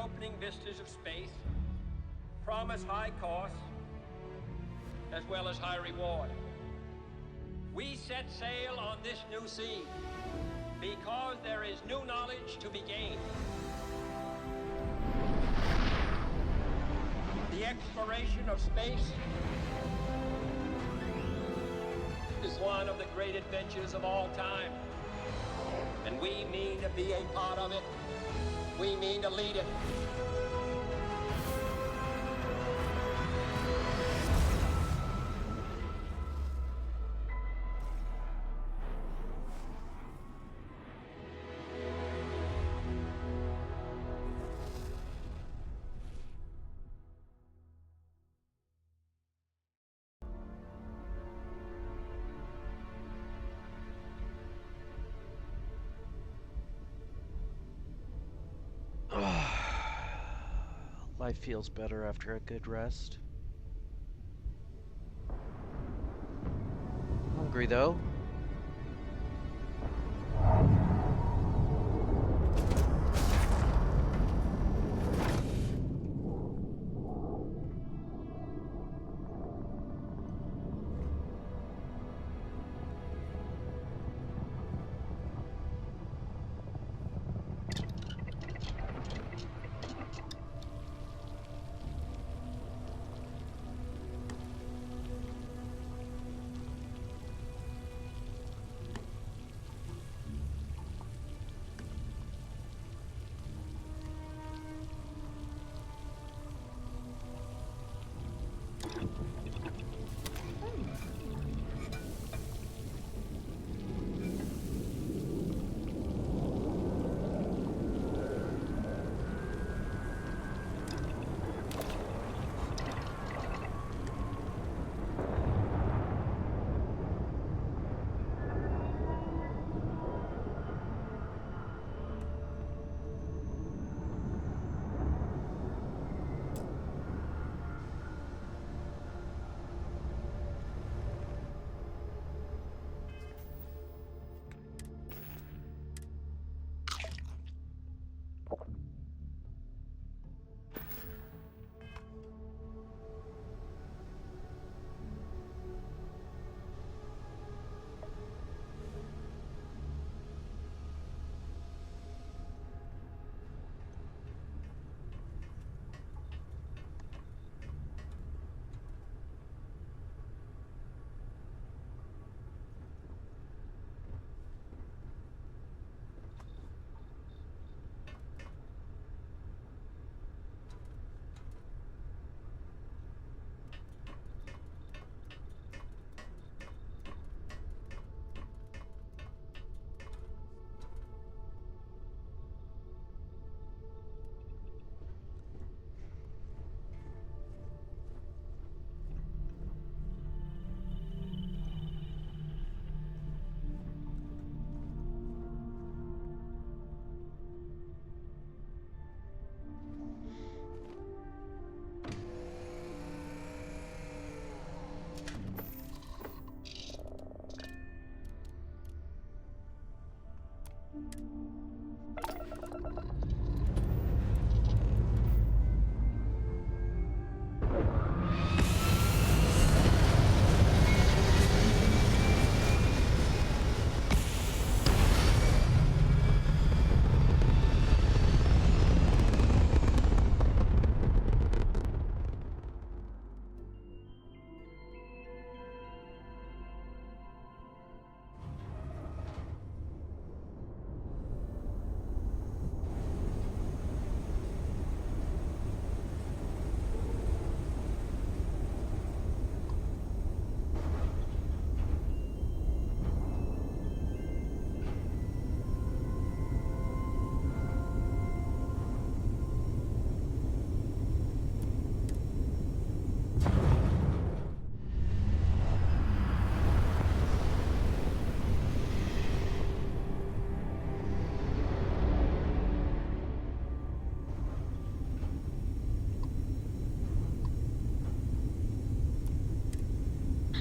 opening vistas of space promise high costs as well as high reward. We set sail on this new sea because there is new knowledge to be gained. The exploration of space is one of the great adventures of all time. And we mean to be a part of it. We mean to lead it. Life feels better after a good rest. Hungry though.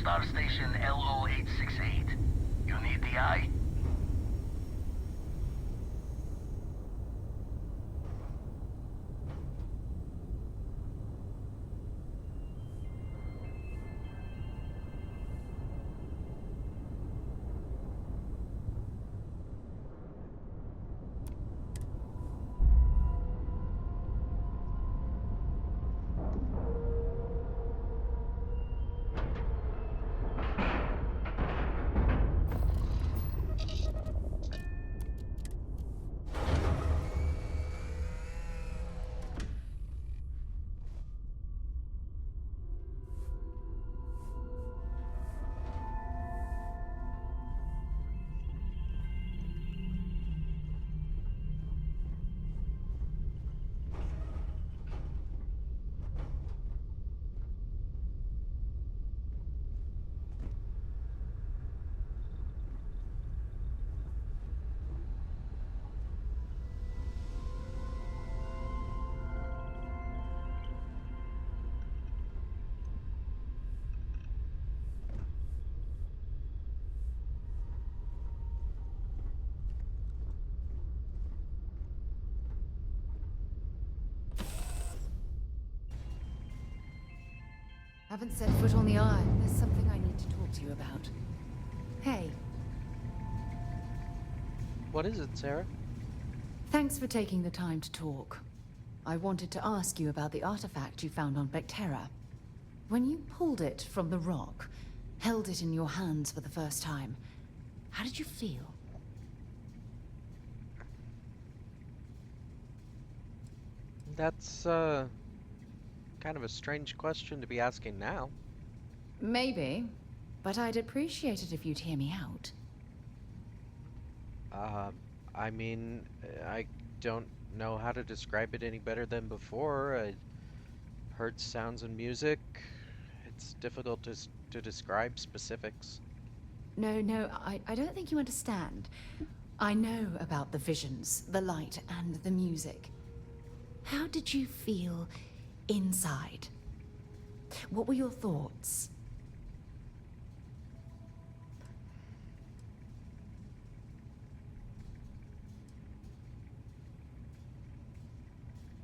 Star Station LO868. You need the eye? Haven't set foot on the Isle. There's something I need to talk to you about. Hey, What is it, Sarah? thanks for taking the time to talk. I wanted to ask you about the artifact you found on Vectera. When you pulled it from the rock, held it in your hands for the first time, how did you feel? That's, kind of a strange question to be asking now. Maybe, but I'd appreciate it if you'd hear me out. I mean, I don't know how to describe it any better than before. I heard sounds and music. It's difficult to describe specifics. No, I don't think you understand. I know about the visions, the light, and the music. How did you feel inside? What were your thoughts?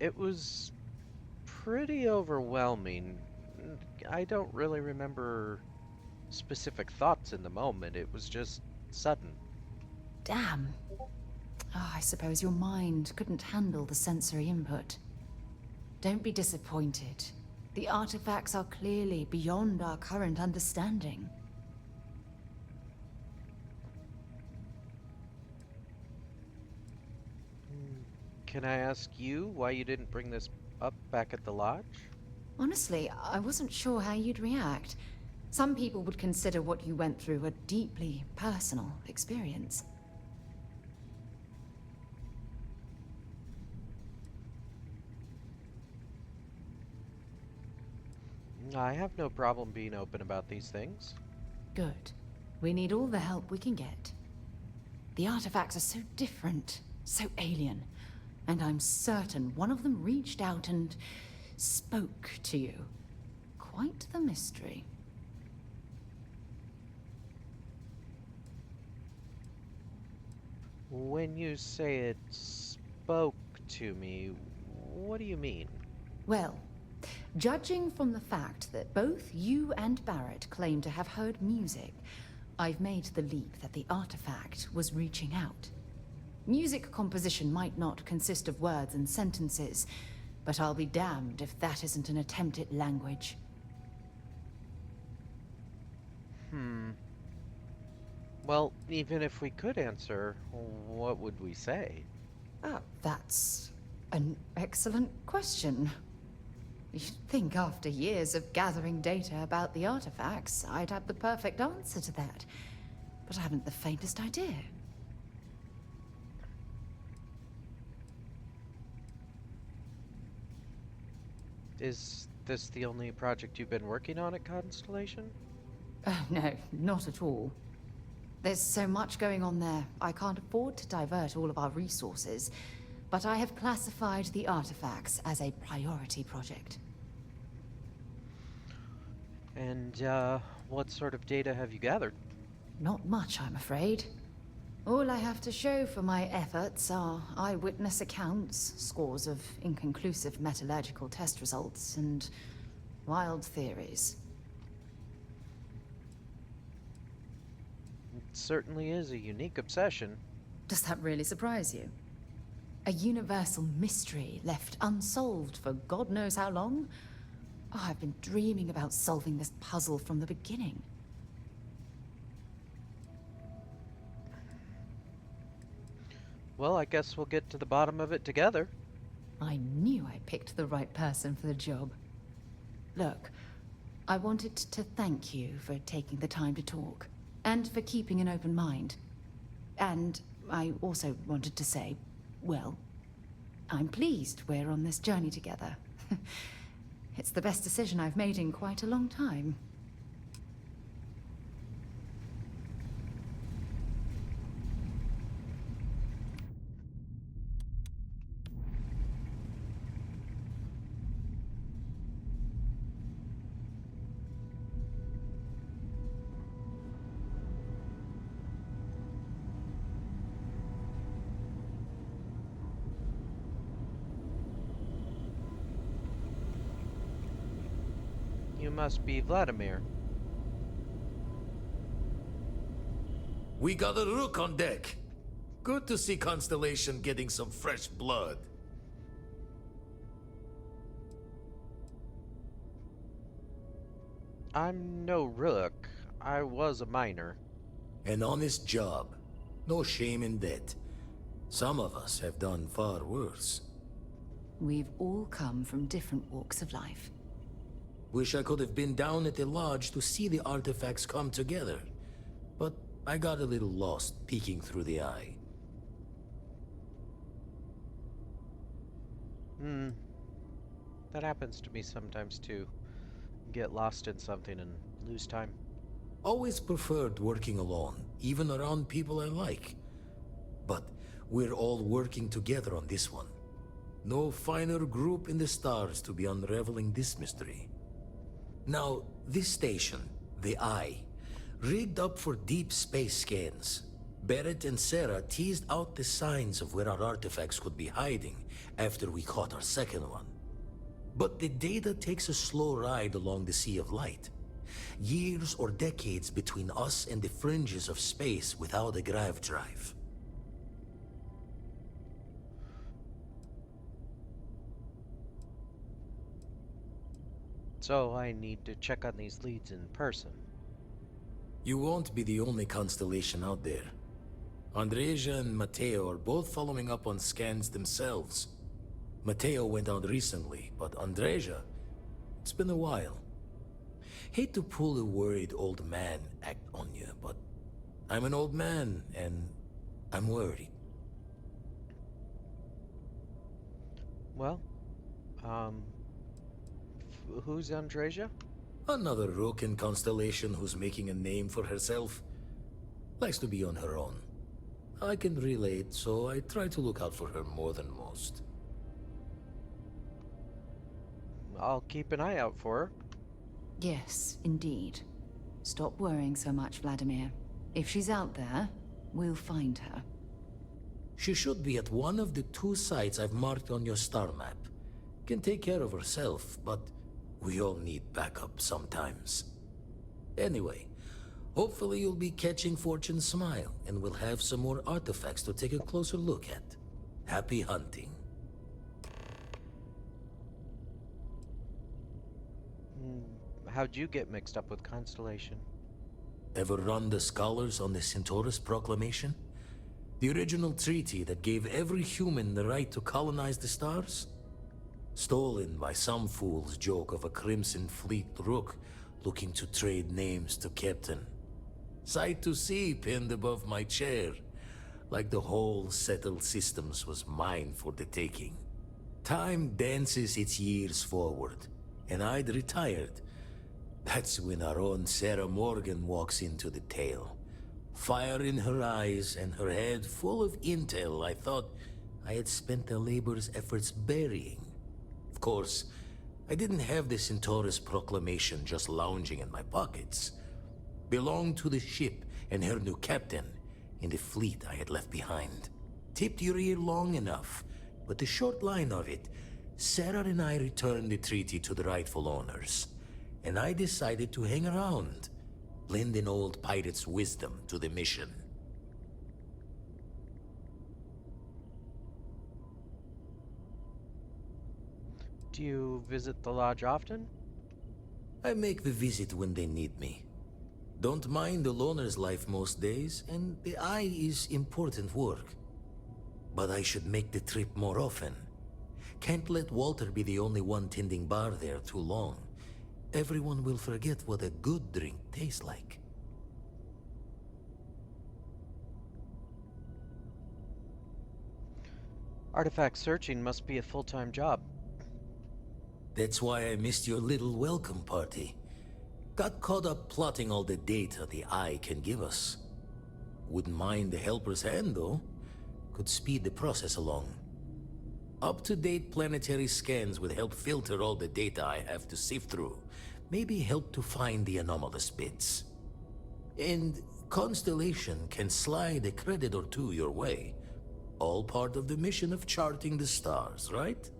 It was pretty overwhelming. I don't really remember specific thoughts in the moment. It was just sudden. Damn. Oh, I suppose your mind couldn't handle the sensory input. Don't be disappointed. The artifacts are clearly beyond our current understanding. Can I ask you why you didn't bring this up back at the lodge? Honestly, I wasn't sure how you'd react. Some people would consider what you went through a deeply personal experience. I have no problem being open about these things. Good. We need all the help we can get. The artifacts are so different, so alien, and I'm certain one of them reached out and spoke to you. Quite the mystery. When you say it spoke to me, what do you mean? Well, judging from the fact that both you and Barrett claim to have heard music, I've made the leap that the artifact was reaching out. Music composition might not consist of words and sentences, but I'll be damned if that isn't an attempt at language. Well, even if we could answer, what would we say? Oh, that's an excellent question. You'd think after years of gathering data about the artifacts, I'd have the perfect answer to that. But I haven't the faintest idea. Is this the only project you've been working on at Constellation? No, not at all. There's so much going on there, I can't afford to divert all of our resources. But I have classified the artifacts as a priority project. And, what sort of data have you gathered? Not much, I'm afraid. All I have to show for my efforts are eyewitness accounts, scores of inconclusive metallurgical test results, and wild theories. It certainly is a unique obsession. Does that really surprise you? A universal mystery left unsolved for God knows how long? Oh, I've been dreaming about solving this puzzle from the beginning. Well, I guess we'll get to the bottom of it together. I knew I picked the right person for the job. Look, I wanted to thank you for taking the time to talk, and for keeping an open mind. And I also wanted to say, well, I'm pleased we're on this journey together. It's the best decision I've made in quite a long time. You must be Vladimir. We got a rook on deck. Good to see Constellation getting some fresh blood. I'm no rook. I was a miner. An honest job. No shame in that. Some of us have done far worse. We've all come from different walks of life. Wish I could have been down at the lodge to see the artifacts come together. But I got a little lost peeking through the eye. That happens to me sometimes too. Get lost in something and lose time. Always preferred working alone, even around people I like. But we're all working together on this one. No finer group in the stars to be unraveling this mystery. Now, this station, the Eye, rigged up for deep space scans. Barrett and Sarah teased out the signs of where our artifacts could be hiding after we caught our second one. But the data takes a slow ride along the Sea of Light. Years or decades between us and the fringes of space without a grav drive. So I need to check on these leads in person. You won't be the only constellation out there. Andreja and Matteo are both following up on scans themselves. Matteo went out recently, but Andreja, it's been a while. Hate to pull a worried old man act on you, but I'm an old man, and I'm worried. Well, who's Andreja? Another rook in Constellation who's making a name for herself. Likes to be on her own. I can relate, so I try to look out for her more than most. I'll keep an eye out for her. Yes, indeed. Stop worrying so much, Vladimir. If she's out there, we'll find her. She should be at one of the 2 sites I've marked on your star map. Can take care of herself, but we all need backup sometimes. Anyway, hopefully you'll be catching Fortune's smile, and we'll have some more artifacts to take a closer look at. Happy hunting. How'd you get mixed up with Constellation? Ever run the scholars on the Centaurus Proclamation? The original treaty that gave every human the right to colonize the stars? Stolen by some fool's joke of a Crimson Fleet rook looking to trade names to Captain. Sight to see pinned above my chair, like the whole settled systems was mine for the taking. Time dances its years forward, and I'd retired. That's when our own Sarah Morgan walks into the tale. Fire in her eyes and her head full of intel I thought I had spent the labor's efforts burying. Of course, I didn't have the Centaurus Proclamation just lounging in my pockets. Belonged to the ship and her new captain in the fleet I had left behind. Tipped your ear long enough, but the short line of it, Sarah and I returned the treaty to the rightful owners. And I decided to hang around, lend an old pirate's wisdom to the mission. Do you visit the lodge often? I make the visit when they need me. Don't mind the loner's life most days, and the Eye is important work. But I should make the trip more often. Can't let Walter be the only one tending bar there too long. Everyone will forget what a good drink tastes like. Artifact searching must be a full-time job. That's why I missed your little welcome party. Got caught up plotting all the data the Eye can give us. Wouldn't mind the helper's hand, though. Could speed the process along. Up-to-date planetary scans would help filter all the data I have to sift through. Maybe help to find the anomalous bits. And Constellation can slide a credit or 2 your way. All part of the mission of charting the stars, right?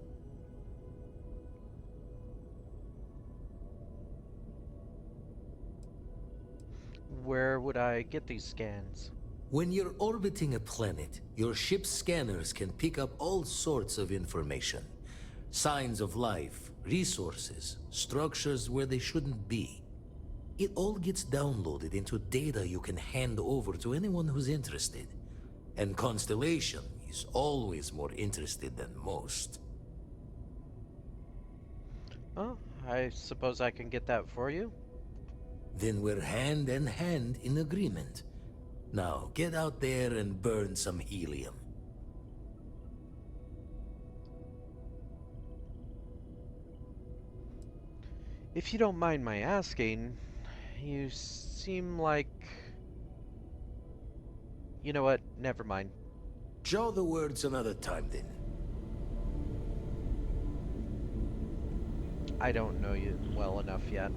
would I get these scans? When you're orbiting a planet, your ship's scanners can pick up all sorts of information. Signs of life, resources, structures where they shouldn't be. It all gets downloaded into data you can hand over to anyone who's interested. And Constellation is always more interested than most. Oh, I suppose I can get that for you? Then we're hand in hand in agreement. Now, get out there and burn some helium. If you don't mind my asking, you seem like... You know what? Never mind. Jaw the words another time, then. I don't know you well enough yet.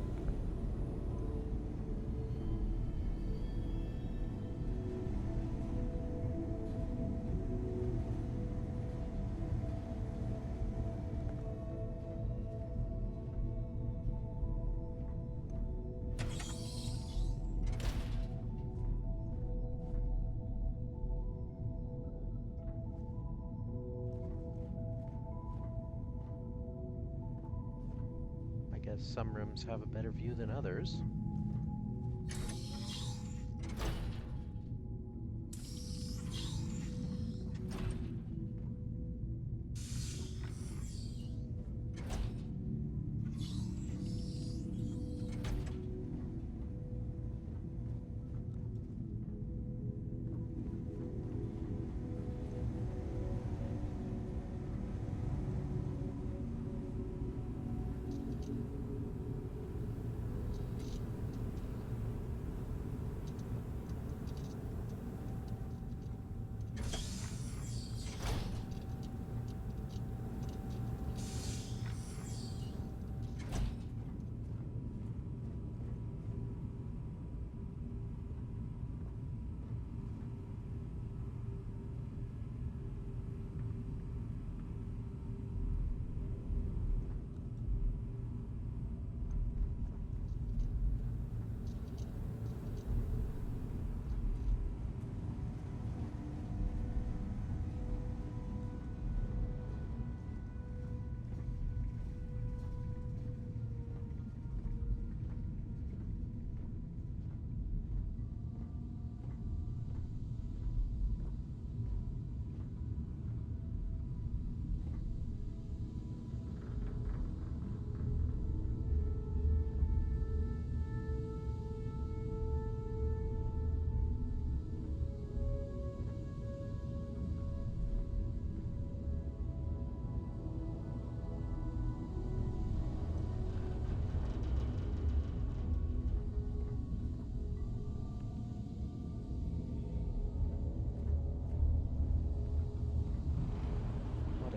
Some rooms have a better view than others.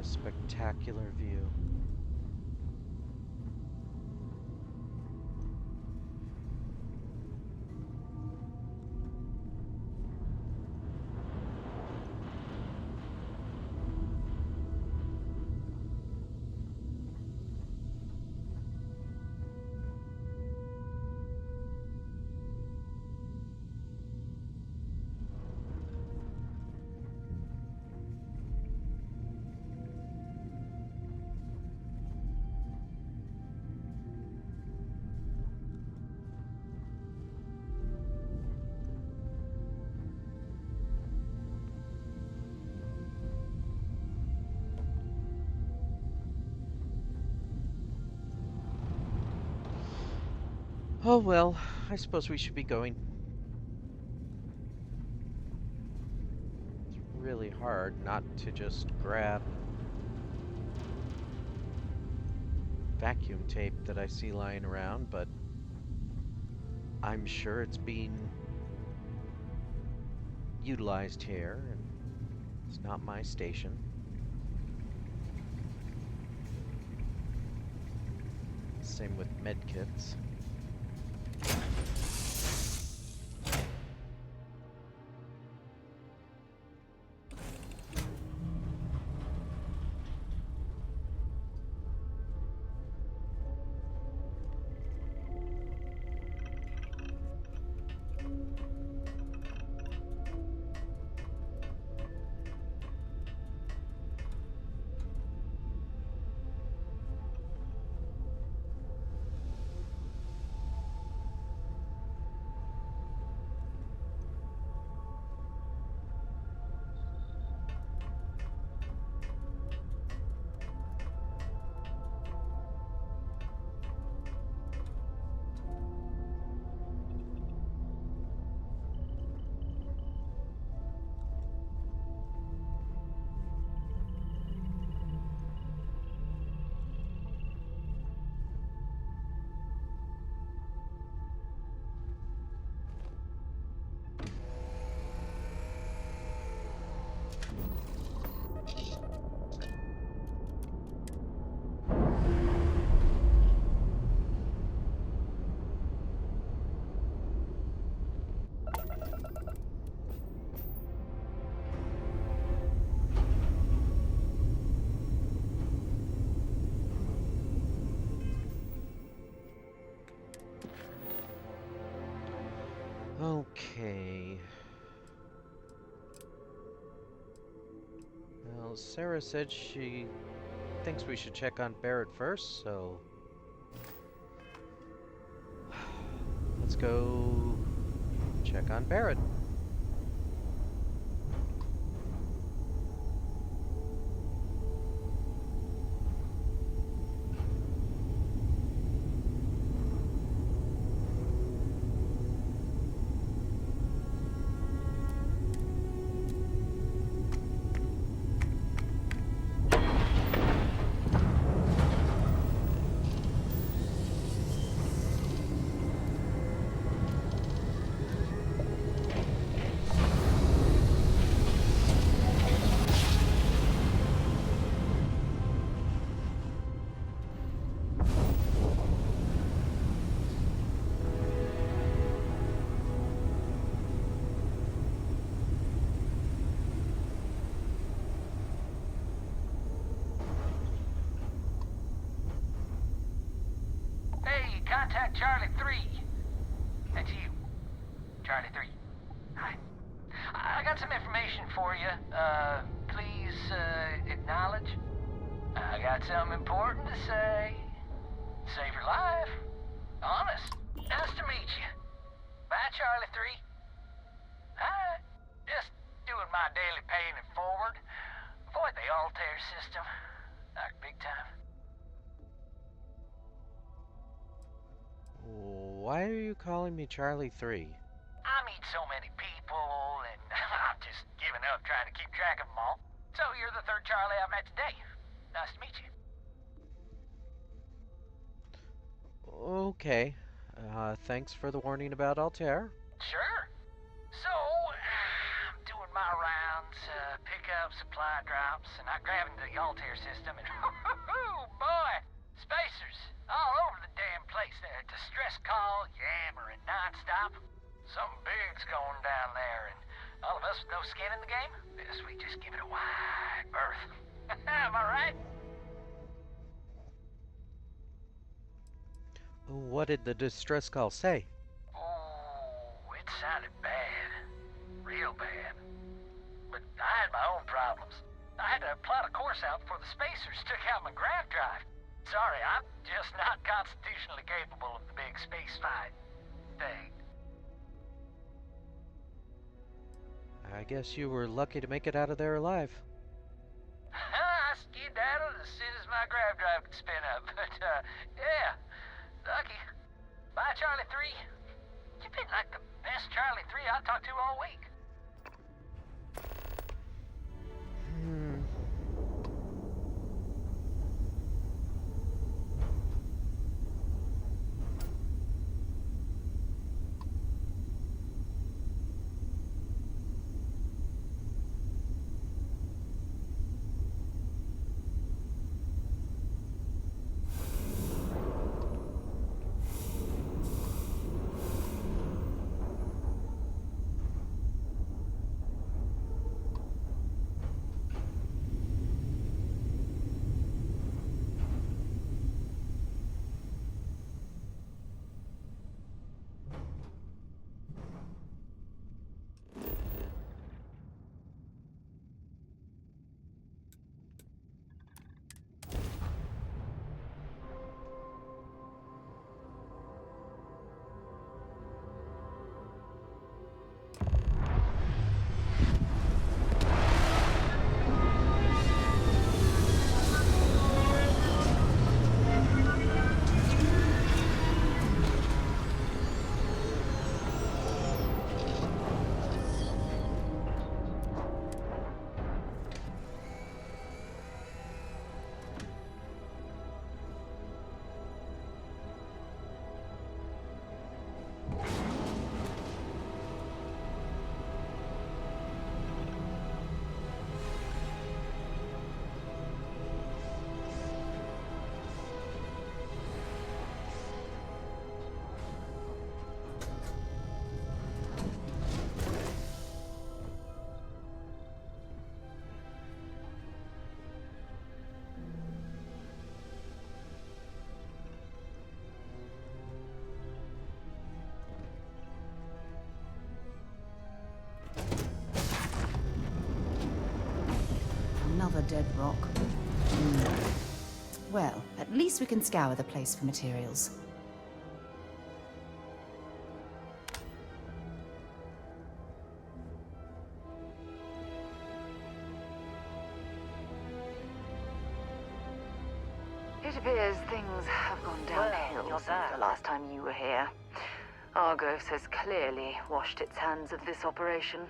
Spectacular view. Oh well, I suppose we should be going. It's really hard not to just grab vacuum tape that I see lying around, but I'm sure it's being utilized here, and it's not my station. Same with medkits. Okay. Well, Sarah said she thinks we should check on Barrett first, so let's go check on Barrett. Hey, contact Charlie 3. That's you. Charlie 3. Hi. I got some information for you. Please, acknowledge. I got something important to say. Save your life. Honest. Nice to meet you. Bye, Charlie 3. Hi. Just doing my daily paying it forward. Avoid the Altair system. Like big time. Why are you calling me Charlie 3? I meet so many people, and I'm just giving up trying to keep track of them all. So you're the third Charlie I've met today. Nice to meet you. Okay. Thanks for the warning about Altair. Sure. So, I'm doing my rounds, pick up supply drops, and I'm grabbing the Altair system, and oh boy, spacers all over the damn place there. Distress call, yammering nonstop. Something big's going down there, and all of us with no skin in the game, best we just give it a wide berth. Am I right? What did the distress call say? Oh, it sounded bad. Real bad. But I had my own problems. I had to plot a course out before the spacers took out my grav drive. Sorry, I'm just not constitutionally capable of the big space fight thing. I guess you were lucky to make it out of there alive. I skedaddled as soon as my grav drive could spin up, but, yeah, lucky. Bye, Charlie 3. You've been like the best Charlie 3 I've talked to all week. dead rock. Well, at least we can scour the place for materials. It appears things have gone downhill since the last time you were here. Argos has clearly washed its hands of this operation.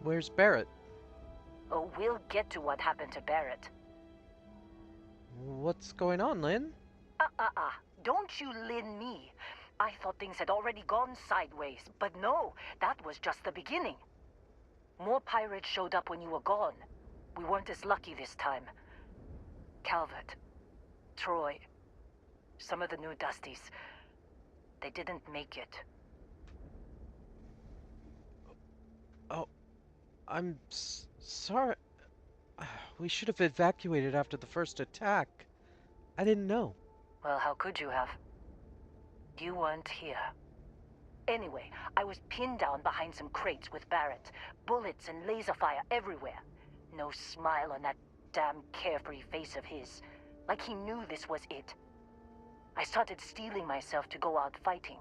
Where's Barrett? Oh, we'll get to what happened to Barrett. What's going on, Lynn? Don't you Lynn me. I thought things had already gone sideways, but no, that was just the beginning. More pirates showed up when you were gone. We weren't as lucky this time. Calvert, Troy, some of the new Dusties, they didn't make it. Oh, I'm sorry. We should have evacuated after the first attack. I didn't know. Well, how could you have? You weren't here. Anyway, I was pinned down behind some crates with Barrett. Bullets and laser fire everywhere. No smile on that damn carefree face of his. Like he knew this was it. I started steeling myself to go out fighting.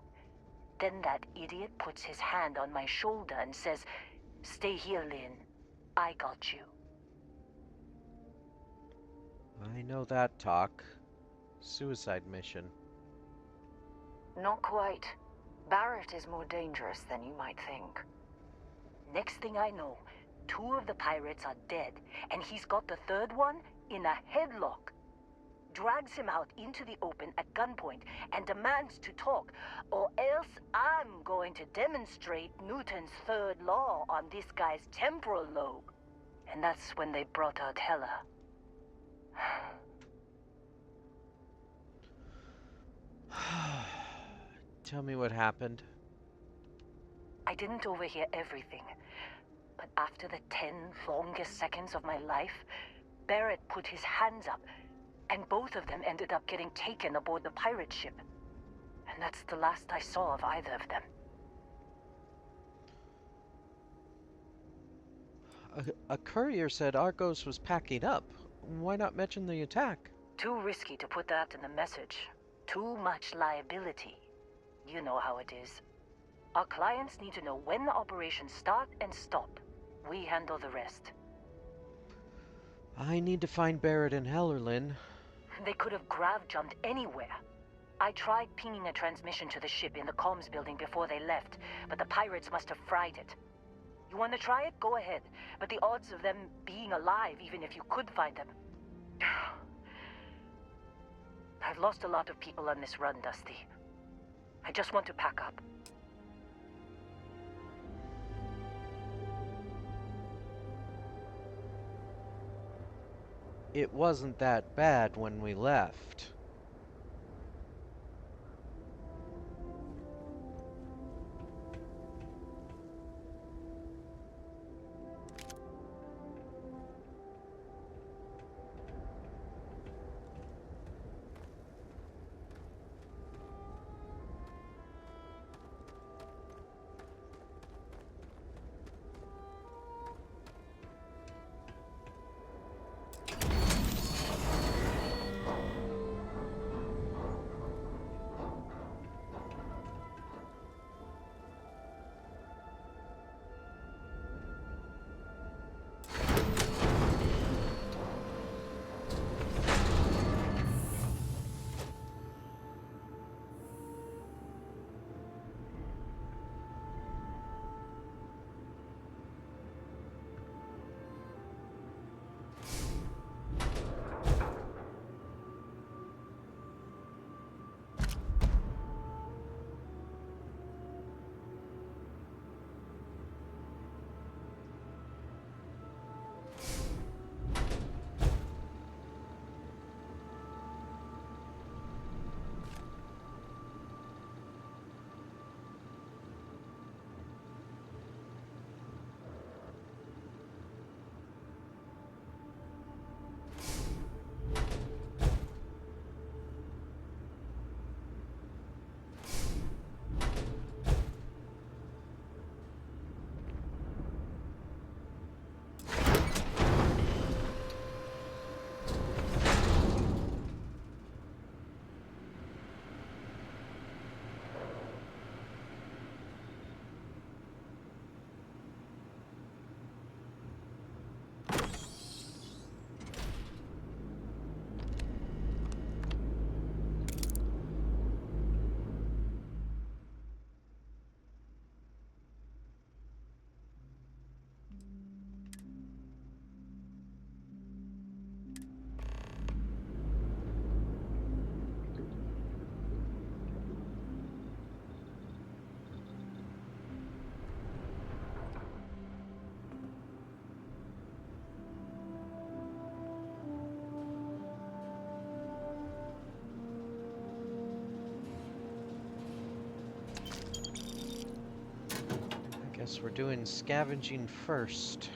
Then that idiot puts his hand on my shoulder and says, "Stay here, Lynn. I got you." I know that talk. Suicide mission. Not quite. Barrett is more dangerous than you might think. Next thing I know, 2 of the pirates are dead, and he's got the 3rd one in a headlock. Drags him out into the open at gunpoint and demands to talk, or else I'm going to demonstrate Newton's 3rd law on this guy's temporal lobe. And that's when they brought out Hela. Tell me what happened. I didn't overhear everything, but after the 10 longest seconds of my life, Barrett put his hands up, and both of them ended up getting taken aboard the pirate ship. And that's the last I saw of either of them. A courier said Argos was packing up. Why not mention the attack? Too risky to put that in the message. Too much liability. You know how it is. Our clients need to know when the operations start and stop. We handle the rest. I need to find Barrett and Hellerlin. They could have grav-jumped anywhere. I tried pinging a transmission to the ship in the comms building before they left, but the pirates must have fried it. You want to try it? Go ahead. But the odds of them being alive, even if you could find them... I've lost a lot of people on this run, Dusty. I just want to pack up. It wasn't that bad when we left. So we're doing scavenging first.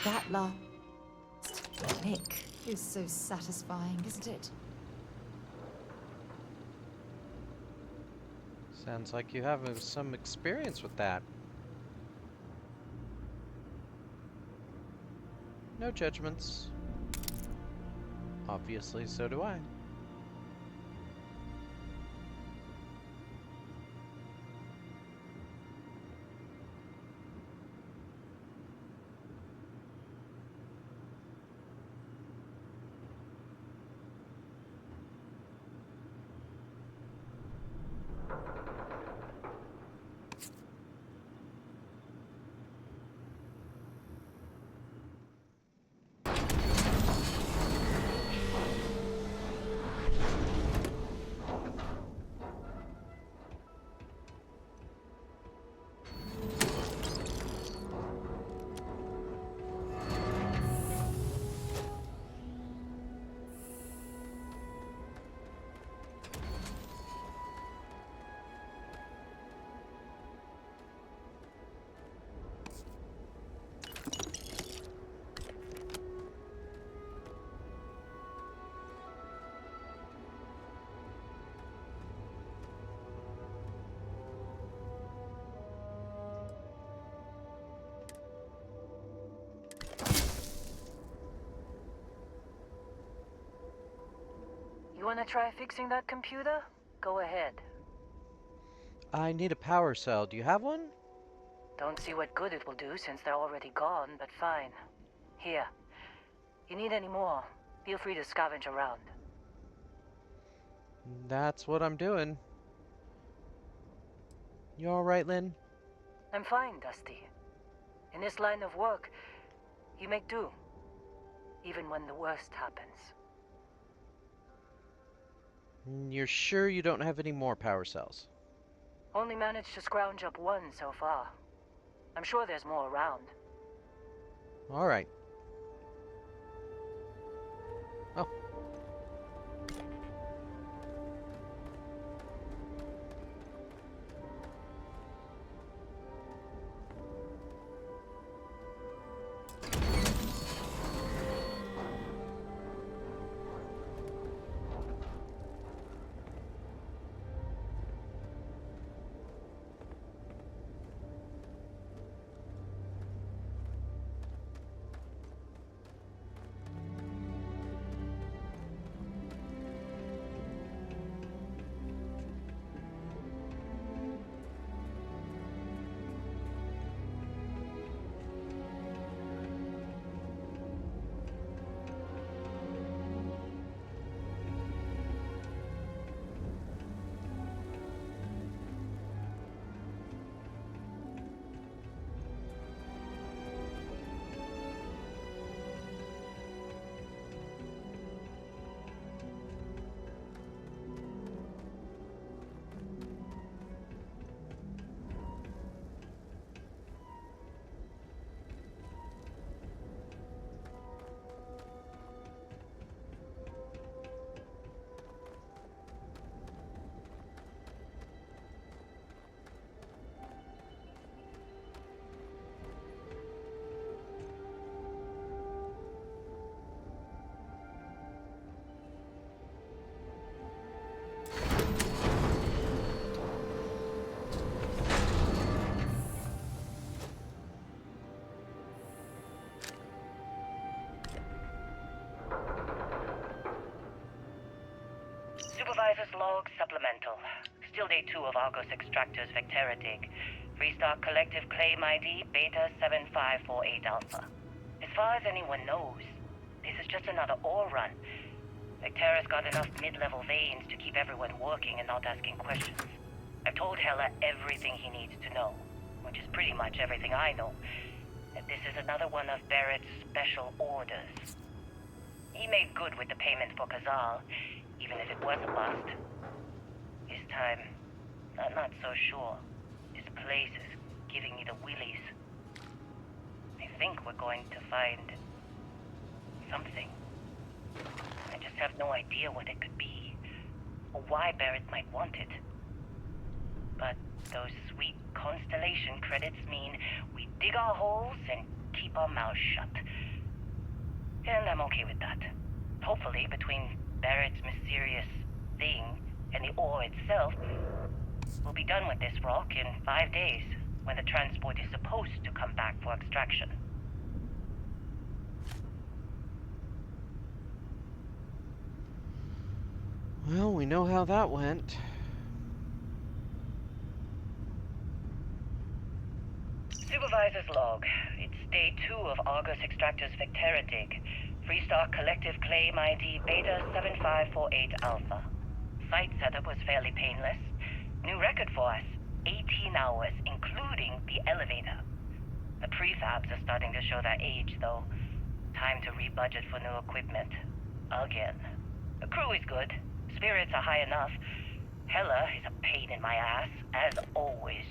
That last click is so satisfying, isn't it? Sounds like you have some experience with that. No judgments. Obviously, so do I. You wanna try fixing that computer? Go ahead. I need a power cell. Do you have one? Don't see what good it will do since they're already gone, but fine. Here. You need any more? Feel free to scavenge around. That's what I'm doing. You alright, Lynn? I'm fine, Dusty. In this line of work, you make do. Even when the worst happens. You're sure you don't have any more power cells? Only managed to scrounge up one so far. I'm sure there's more around. Alright. Oh. Supervisor's log supplemental. Still day 2 of Argos Extractor's Vectera dig. Freestar Collective Claim ID Beta 7548 Alpha. As far as anyone knows, this is just another ore run. Vectera's got enough mid-level veins to keep everyone working and not asking questions. I've told Hella everything he needs to know, which is pretty much everything I know. And this is another one of Barrett's special orders. He made good with the payment for Kazal, even if it was a bust. This time, I'm not so sure. This place is giving me the willies. I think we're going to find something. I just have no idea what it could be, or why Barrett might want it. But those sweet constellation credits mean we dig our holes and keep our mouths shut. And I'm okay with that. Hopefully, between Barrett's mysterious thing and the ore itself, we'll be done with this rock in 5 days, when the transport is supposed to come back for extraction. Well, we know how that went. Supervisor's log. It's day 2 of Argos Extractor's Vectera dig. Freestar Collective Claim ID Beta 7548 Alpha. Site setup was fairly painless. New record for us. 18 hours, including the elevator. The prefabs are starting to show their age, though. Time to rebudget for new equipment. Again. The crew is good. Spirits are high enough. Hella is a pain in my ass, as always.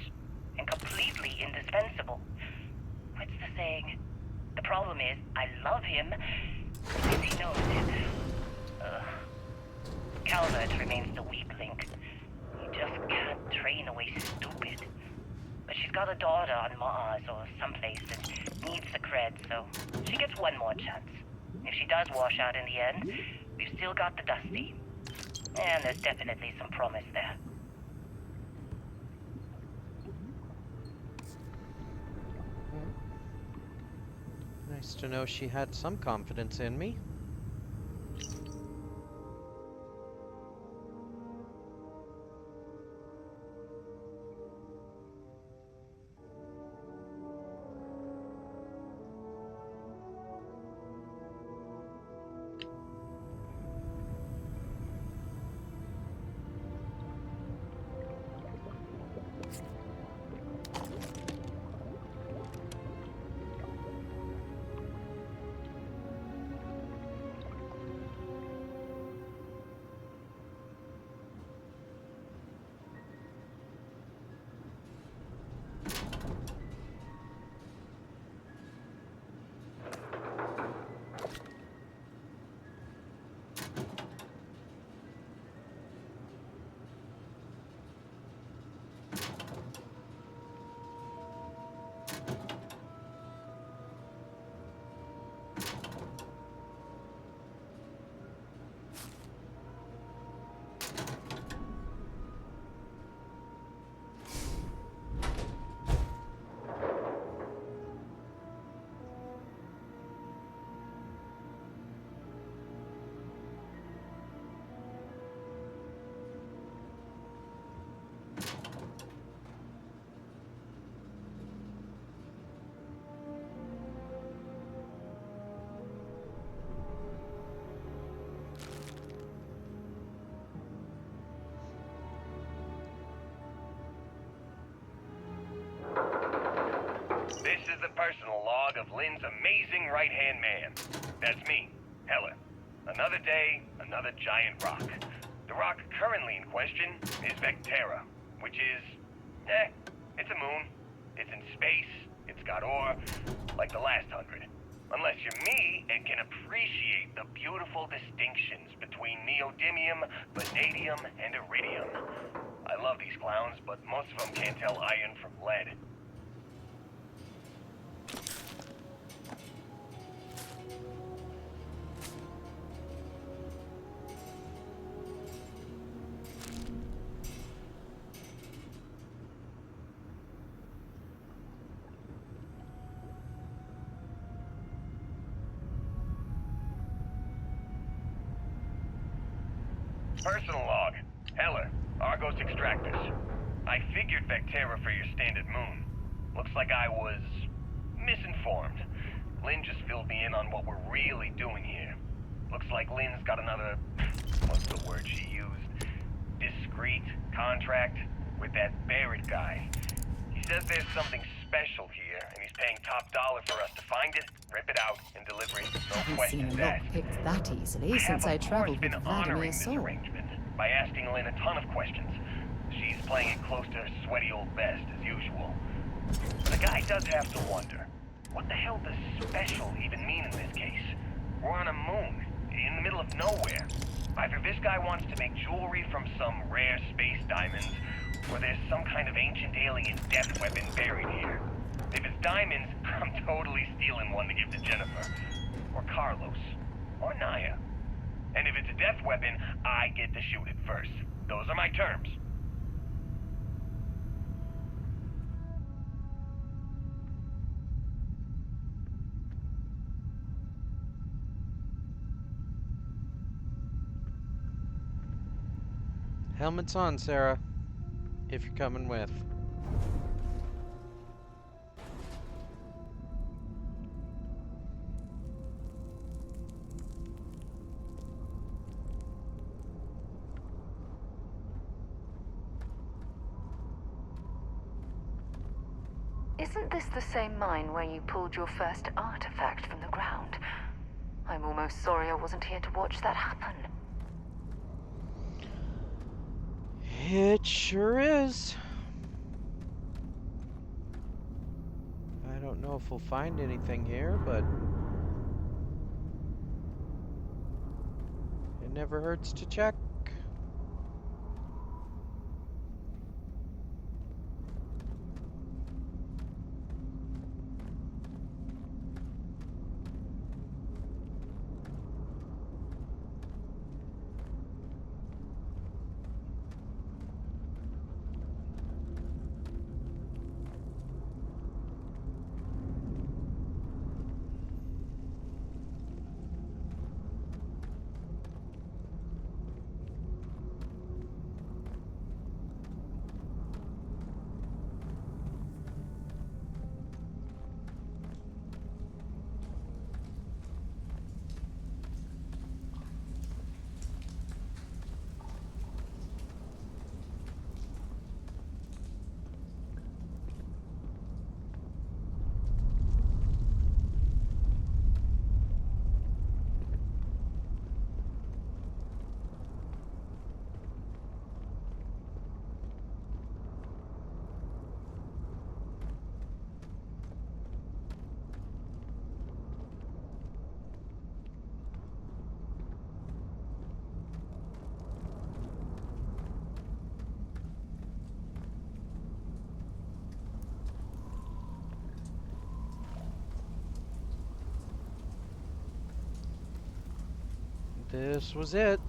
And completely indispensable. What's the saying? The problem is, I love him, and he knows it. Calvert remains the weak link. You just can't train away stupid. But she's got a daughter on Mars or someplace that needs the cred, so she gets one more chance. If she does wash out in the end, we've still got the Dusty. And there's definitely some promise there. Nice to know she had some confidence in me. personal log of Lynn's amazing right-hand man. That's me, Heller. Another day, another giant rock. The rock currently in question is Vectera, which is, it's a moon. It's in space, it's got ore, like the last 100. Unless you're me and can appreciate the beautiful distinctions between neodymium, vanadium, and iridium. I love these clowns, but most of them can't tell iron from lead. Personal log. Heller, Argos extractors. I figured Vectera for your standard moon. Looks like I was misinformed. Lynn just filled me in on what we're really doing here. Looks like Lynn's got another, what's the word she used? Discreet contract with that Barrett guy. He says there's something special here, and he's paying top dollar for us to find it, rip it out, and deliver it. No Haven't seen a questions lock asked. picked that easily I since have, I of course, traveled been with honoring Vladimir this Sol. arrangement by asking Lynn a ton of questions. She's playing it close to her sweaty old best, as usual. But a guy does have to wonder, what the hell does special even mean in this case? We're on a moon, in the middle of nowhere. Either this guy wants to make jewelry from some rare space diamonds, or there's some kind of ancient alien death weapon buried here. If it's diamonds, I'm totally stealing one to give to Jennifer. Or Carlos. Or Naya. And if it's a death weapon, I get to shoot it first. Those are my terms. Helmet's on, Sarah. If you're coming with. Isn't this the same mine where you pulled your first artifact from the ground? I'm almost sorry I wasn't here to watch that happen. It sure is. I don't know if we'll find anything here, but it never hurts to check. This was it.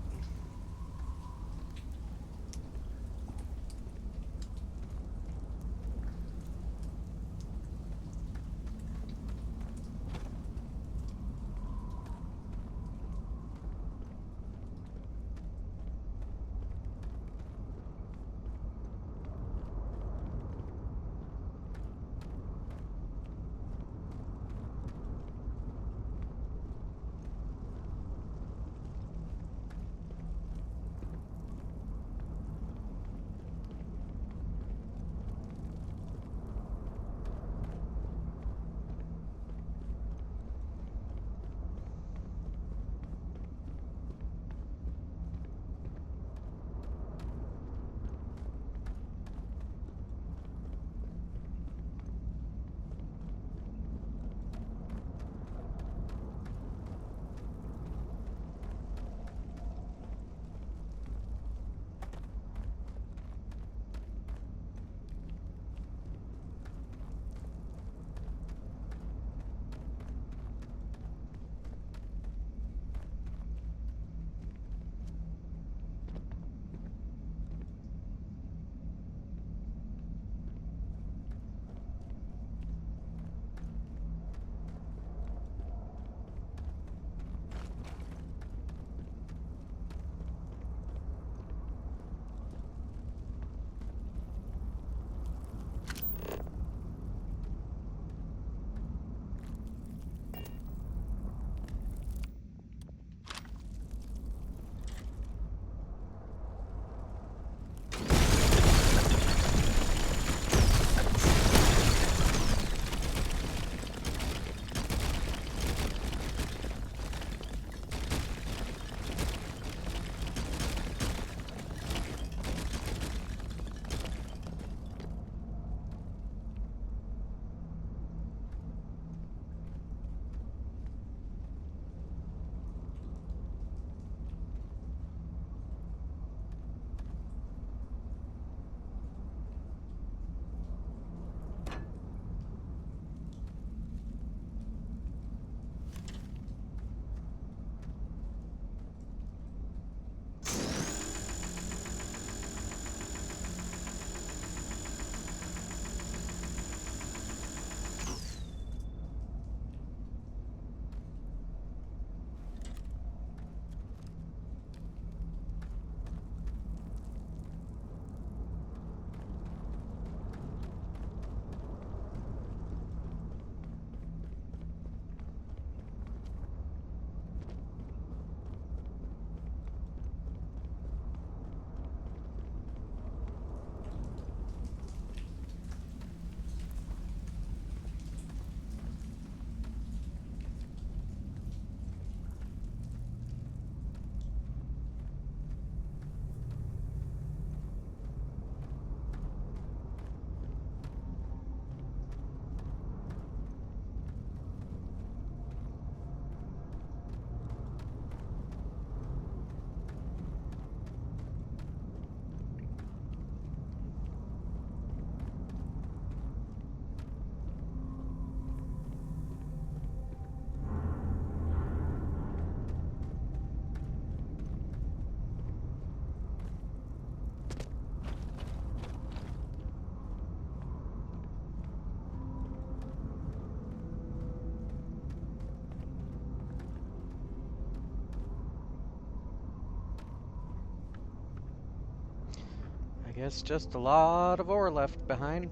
guess just a lot of ore left behind.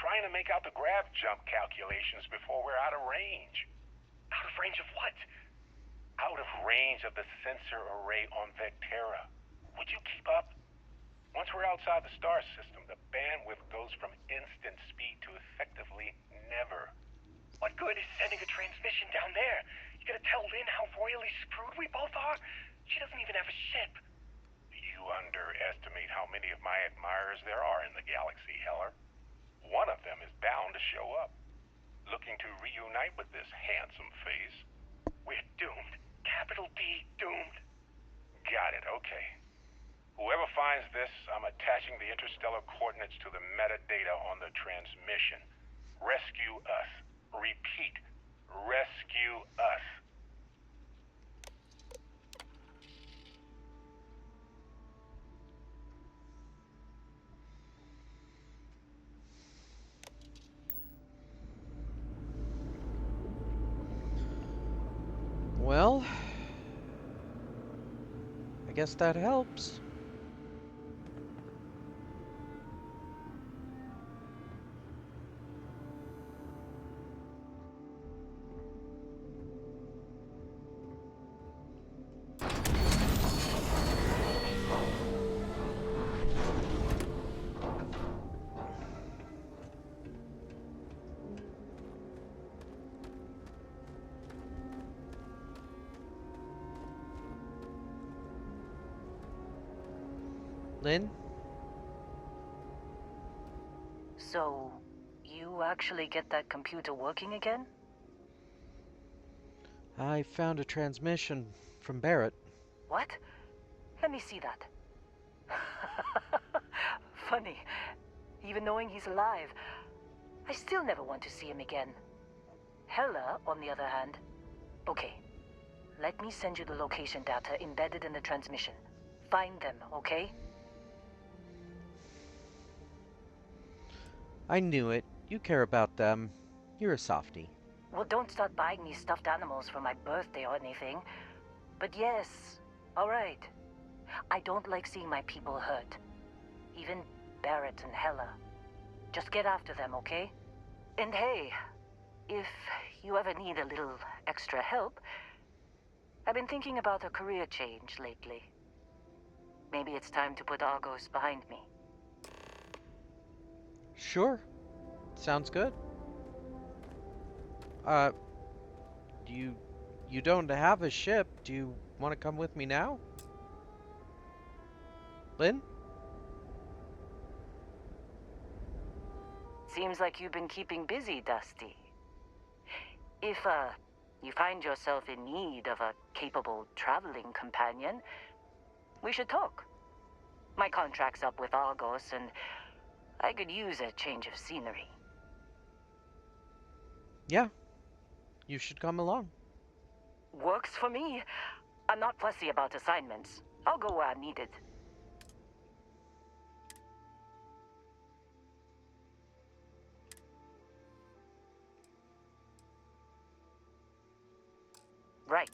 Trying to make out the grav jump calculations before we're out of range. Out of range of what? Out of range of the sensor array on Vectera. Would you keep up? Once we're outside the star system, the bandwidth goes from instant speed to effectively never. What good is sending a transmission down there? You gonna tell Lynn how royally screwed we both are? She doesn't even have a ship. You underestimate how many of my admirers there are in the galaxy, Heller. One of them is bound to show up, looking to reunite with this handsome face. We're doomed. Capital D, doomed. Got it, okay. Whoever finds this, I'm attaching the interstellar coordinates to the metadata on the transmission. Rescue us. Repeat. Rescue us. Well, I guess that helps. Lynn? So, you actually get that computer working again? I found a transmission from Barrett. What? Let me see that. Funny. Even knowing he's alive, I still never want to see him again. Hella, on the other hand. Okay. Let me send you the location data embedded in the transmission. Find them, okay? I knew it. You care about them. You're a softie. Well, don't start buying me stuffed animals for my birthday or anything. But yes, alright. I don't like seeing my people hurt. Even Barrett and Hella. Just get after them, okay? And hey, if you ever need a little extra help, I've been thinking about a career change lately. Maybe it's time to put Argos behind me. Sure. Sounds good. You don't have a ship. Do you want to come with me now? Lynn? Seems like you've been keeping busy, Dusty. If, you find yourself in need of a capable traveling companion, we should talk. My contract's up with Argos, and I could use a change of scenery. Yeah, you should come along. Works for me. I'm not fussy about assignments. I'll go where I'm needed. Right.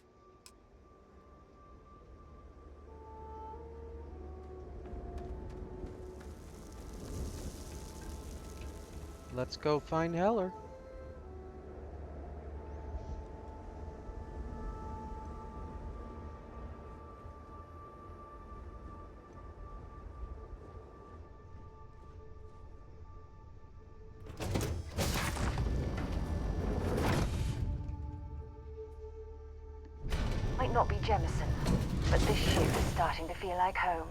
Let's go find Heller. Might not be Jemison, but this ship is starting to feel like home.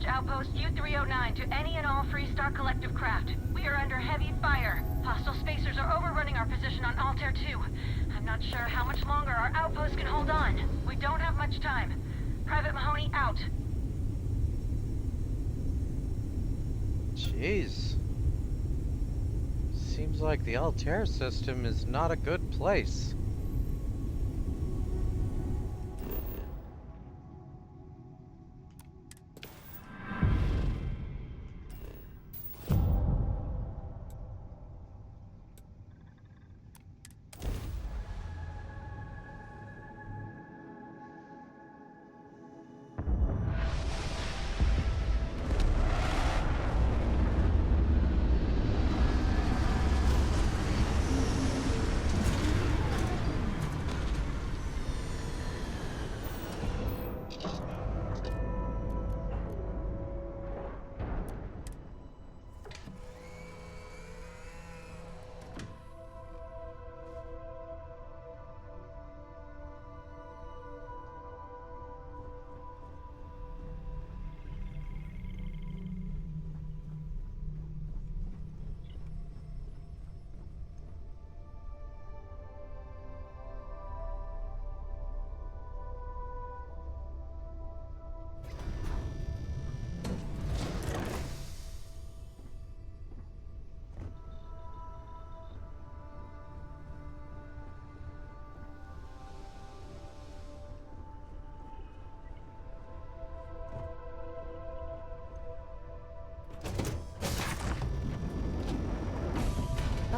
Outpost U-309 to any and all Freestar Collective craft. We are under heavy fire. Hostile spacers are overrunning our position on Altair 2. I'm not sure how much longer our outpost can hold on. We don't have much time. Private Mahoney out. Jeez. Seems like the Altair system is not a good place.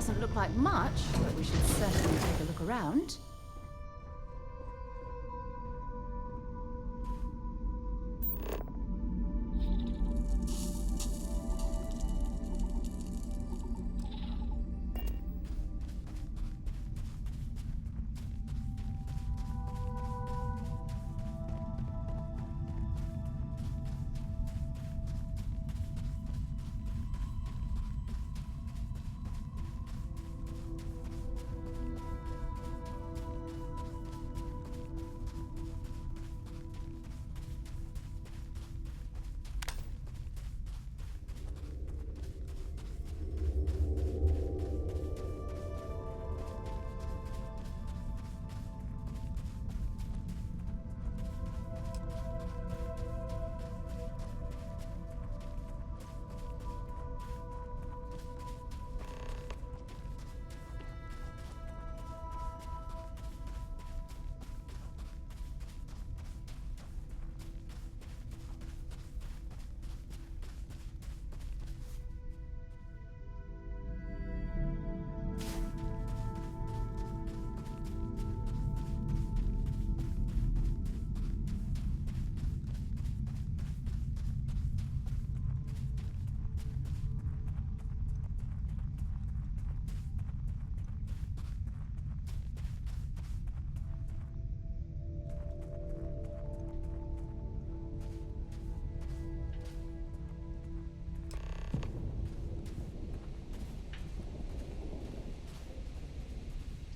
doesn't look like much, but we should certainly take a look around.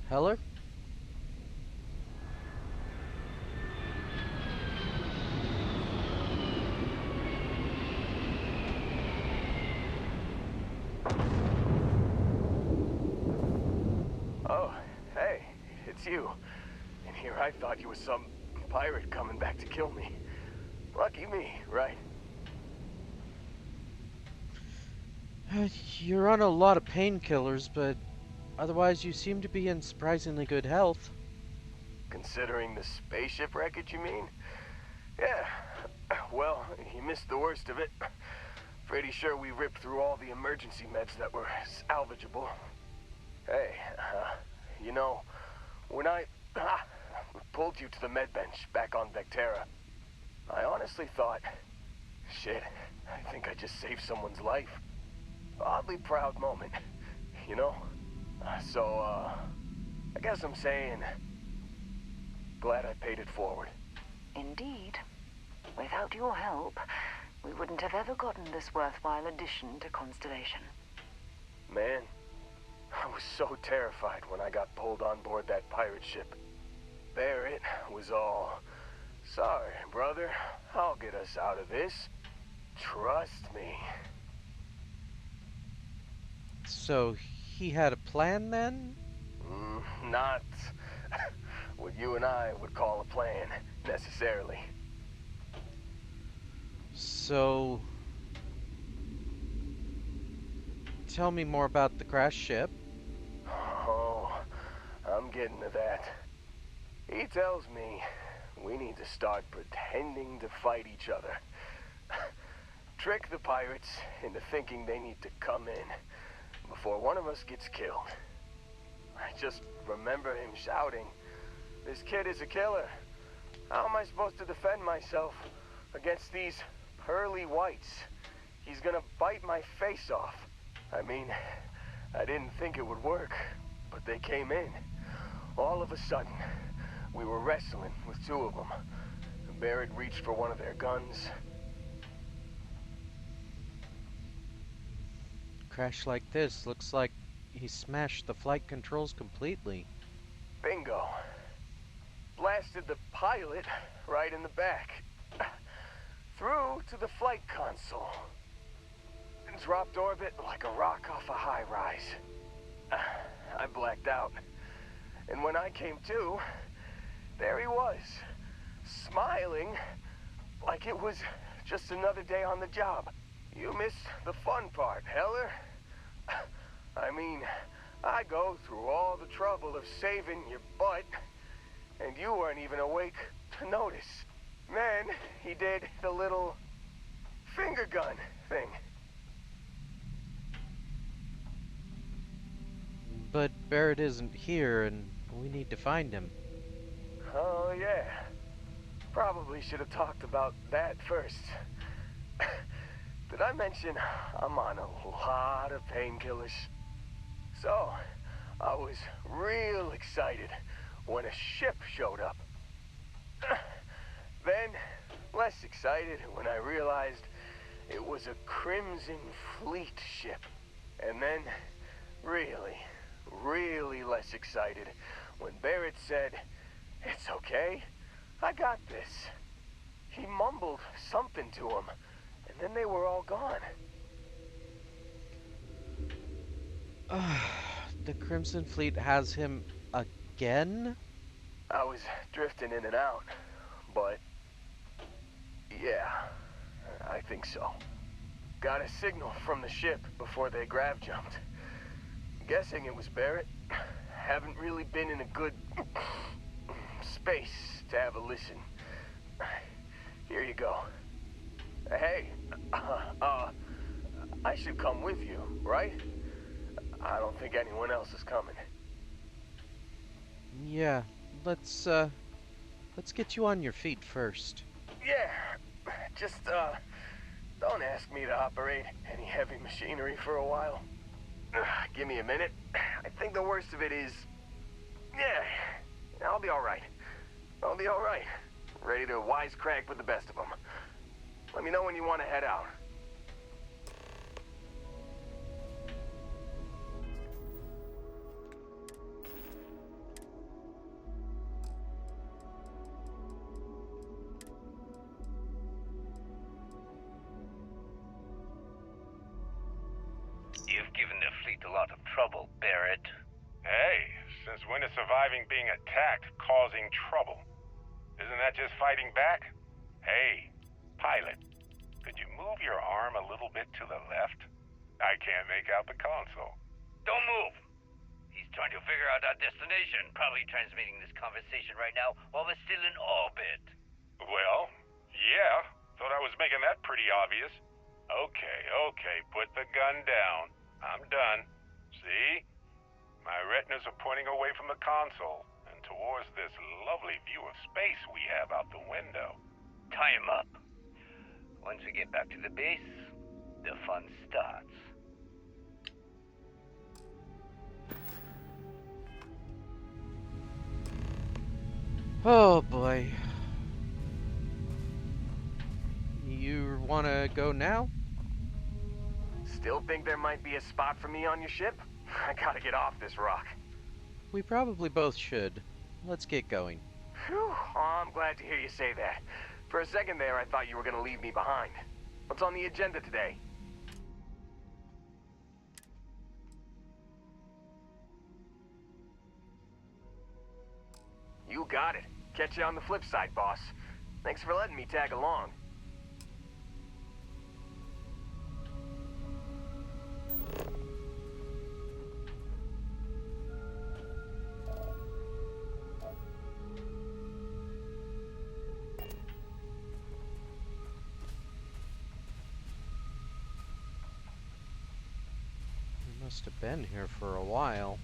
Heller? Oh, hey, it's you. And here I thought you were some pirate coming back to kill me. Lucky me, right? You're on a lot of painkillers, but otherwise you seem to be in surprisingly good health. Considering the spaceship wreckage, you mean? Yeah. Well, you missed the worst of it. Pretty sure we ripped through all the emergency meds that were salvageable. Hey, you know, when I pulled you to the med bench back on Vectera, I honestly thought, shit, I think I just saved someone's life. Oddly proud moment, you know? So, I guess I'm saying, glad I paid it forward. Indeed. Without your help, we wouldn't have ever gotten this worthwhile addition to Constellation. Man, I was so terrified when I got pulled on board that pirate ship. Barrett was all, sorry, brother, I'll get us out of this. Trust me. So he had a plan then? Not what you and I would call a plan, necessarily. So tell me more about the crash ship. Oh, I'm getting to that. He tells me we need to start pretending to fight each other. Trick the pirates into thinking they need to come in before one of us gets killed. I just remember him shouting, "This kid is a killer. How am I supposed to defend myself against these pearly whites? He's gonna bite my face off." I mean, I didn't think it would work, but they came in. All of a sudden, we were wrestling with two of them. Barrett reached for one of their guns. Crash like this looks like he smashed the flight controls completely. Bingo. Blasted the pilot right in the back. Through to the flight console. And dropped orbit like a rock off a high rise. I blacked out. And when I came to, there he was, smiling like it was just another day on the job. You missed the fun part, Heller. I mean, I go through all the trouble of saving your butt, and you weren't even awake to notice. Then he did the little finger gun thing. But Barrett isn't here, and we need to find him. Oh, yeah. Probably should have talked about that first. Did I mention I'm on a lot of painkillers? So, I was real excited when a ship showed up. Then, less excited when I realized it was a Crimson Fleet ship. And then, really less excited when Barrett said, "It's okay, I got this." He mumbled something to him, and then they were all gone. The Crimson Fleet has him again? I was drifting in and out, but yeah, I think so. Got a signal from the ship before they grav jumped. Guessing it was Barrett. Haven't really been in a good space to have a listen. Here you go. Hey, I should come with you, right? I don't think anyone else is coming. Yeah, let's get you on your feet first. Yeah, just, don't ask me to operate any heavy machinery for a while. Give me a minute. I think the worst of it is... Yeah, I'll be alright. I'll be alright. Ready to wisecrack with the best of them. Let me know when you want to head out. You've given the fleet a lot of trouble, Barrett. Hey, since when is surviving being attacked causing trouble? Isn't that just fighting back? Hey, pilot, could you move your arm a little bit to the left? I can't make out the console. Don't move! He's trying to figure out our destination. Probably transmitting this conversation right now while we're still in orbit. Well, yeah, thought I was making that pretty obvious. Okay, put the gun down. I'm done. See? My retinas are pointing away from the console and towards this lovely view of space we have out the window. Tie him up. Once we get back to the base, the fun starts. Oh boy. You wanna go now? Still think there might be a spot for me on your ship? I gotta get off this rock. We probably both should. Let's get going. Whew, oh, I'm glad to hear you say that. For a second there, I thought you were gonna leave me behind. What's on the agenda today? You got it. Catch you on the flip side, boss. Thanks for letting me tag along. We must have been here for a while.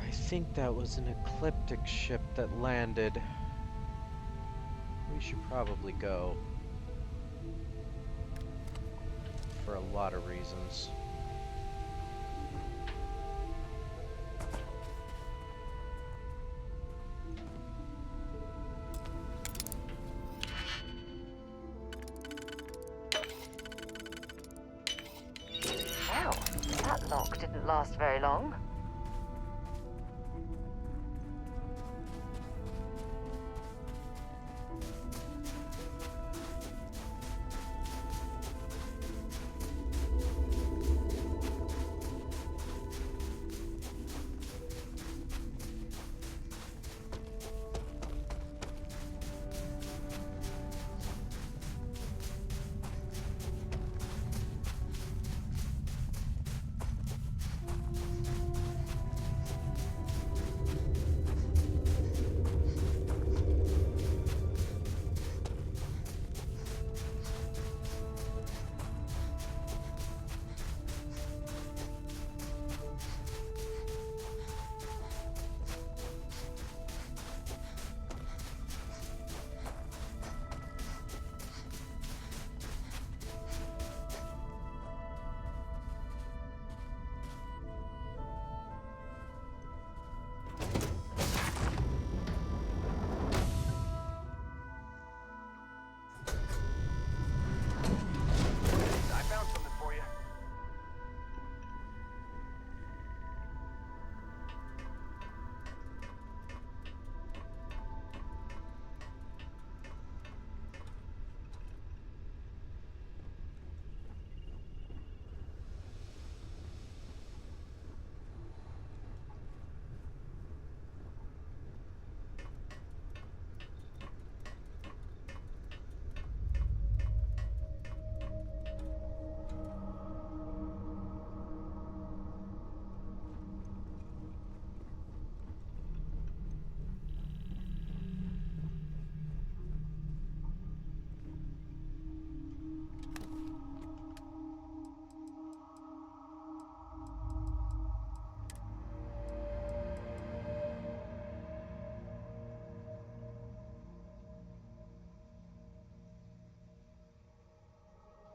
I think that was an ecliptic ship that landed. We should probably go. For a lot of reasons. That lock didn't last very long. I found something for you.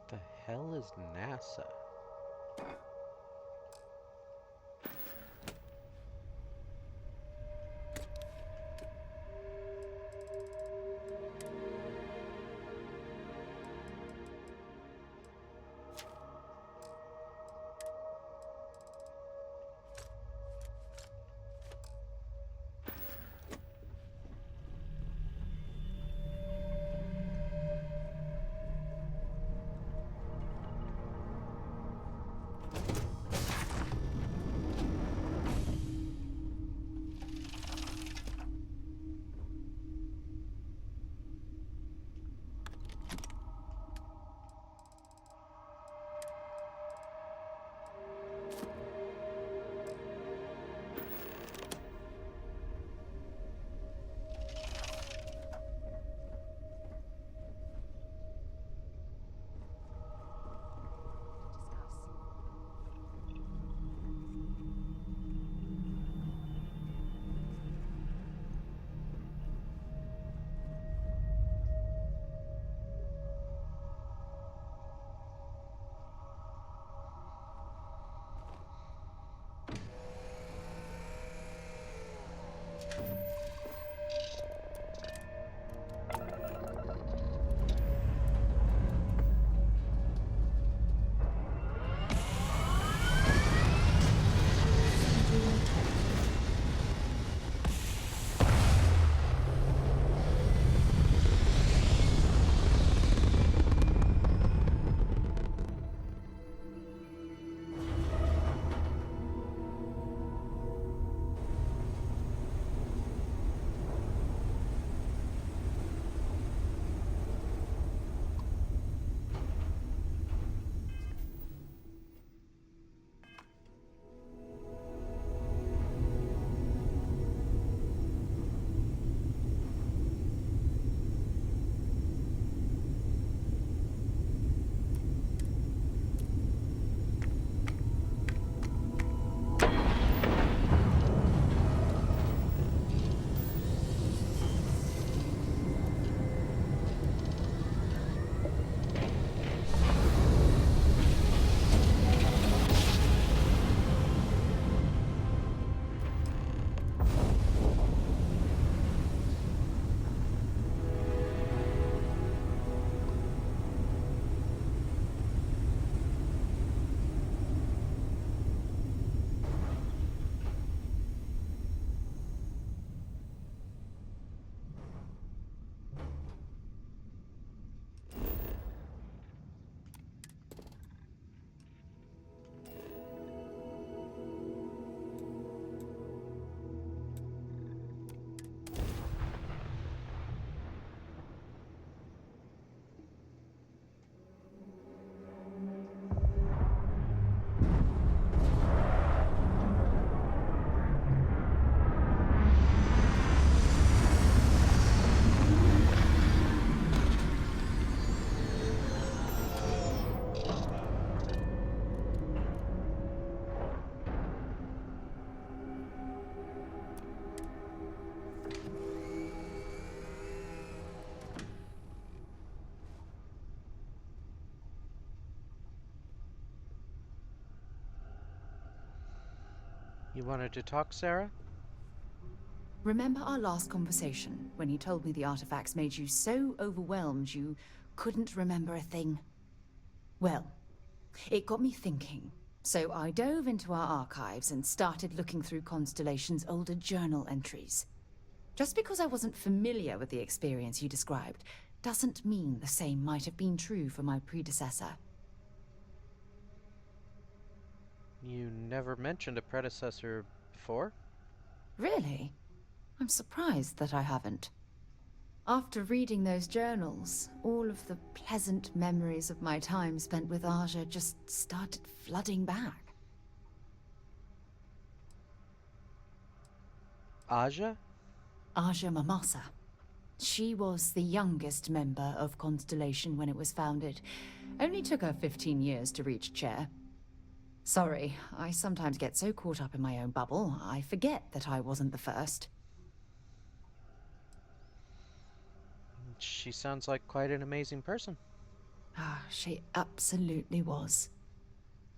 The hell is NASA? You wanted to talk, Sarah? Remember our last conversation when you told me the artifacts made you so overwhelmed you couldn't remember a thing? Well, it got me thinking, so I dove into our archives and started looking through Constellation's older journal entries. Just because I wasn't familiar with the experience you described doesn't mean the same might have been true for my predecessor. You never mentioned a predecessor before? Really? I'm surprised that I haven't. After reading those journals, all of the pleasant memories of my time spent with Aja just started flooding back. Aja? Aja Mamasa. She was the youngest member of Constellation when it was founded. Only took her 15 years to reach chair. Sorry, I sometimes get so caught up in my own bubble, I forget that I wasn't the first. She sounds like quite an amazing person. Ah, she absolutely was.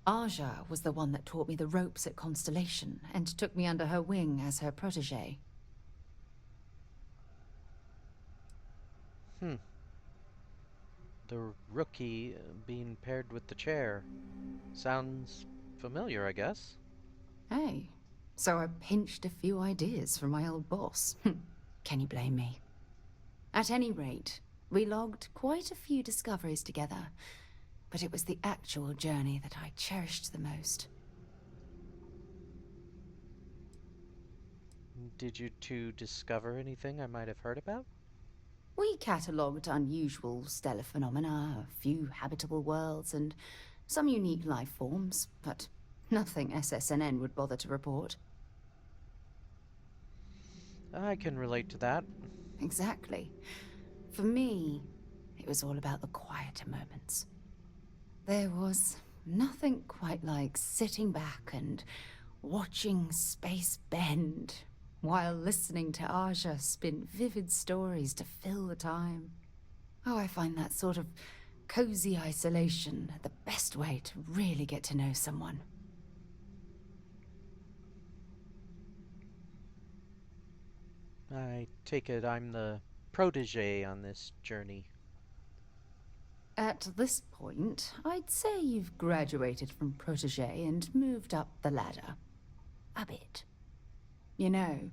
Aja was the one that taught me the ropes at Constellation and took me under her wing as her protege. The rookie being paired with the chair. Sounds familiar, I guess. Hey, so I pinched a few ideas from my old boss. Can you blame me? At any rate, we logged quite a few discoveries together, but it was the actual journey that I cherished the most. Did you two discover anything I might have heard about? We catalogued unusual stellar phenomena, a few habitable worlds, and some unique life forms, but nothing SSNN would bother to report. I can relate to that. Exactly. For me, it was all about the quieter moments. There was nothing quite like sitting back and watching space bend while listening to Aja spin vivid stories to fill the time. Oh, I find that sort of cozy isolation the best way to really get to know someone. I take it I'm the protege on this journey. At this point, I'd say you've graduated from protege and moved up the ladder. A bit. You know,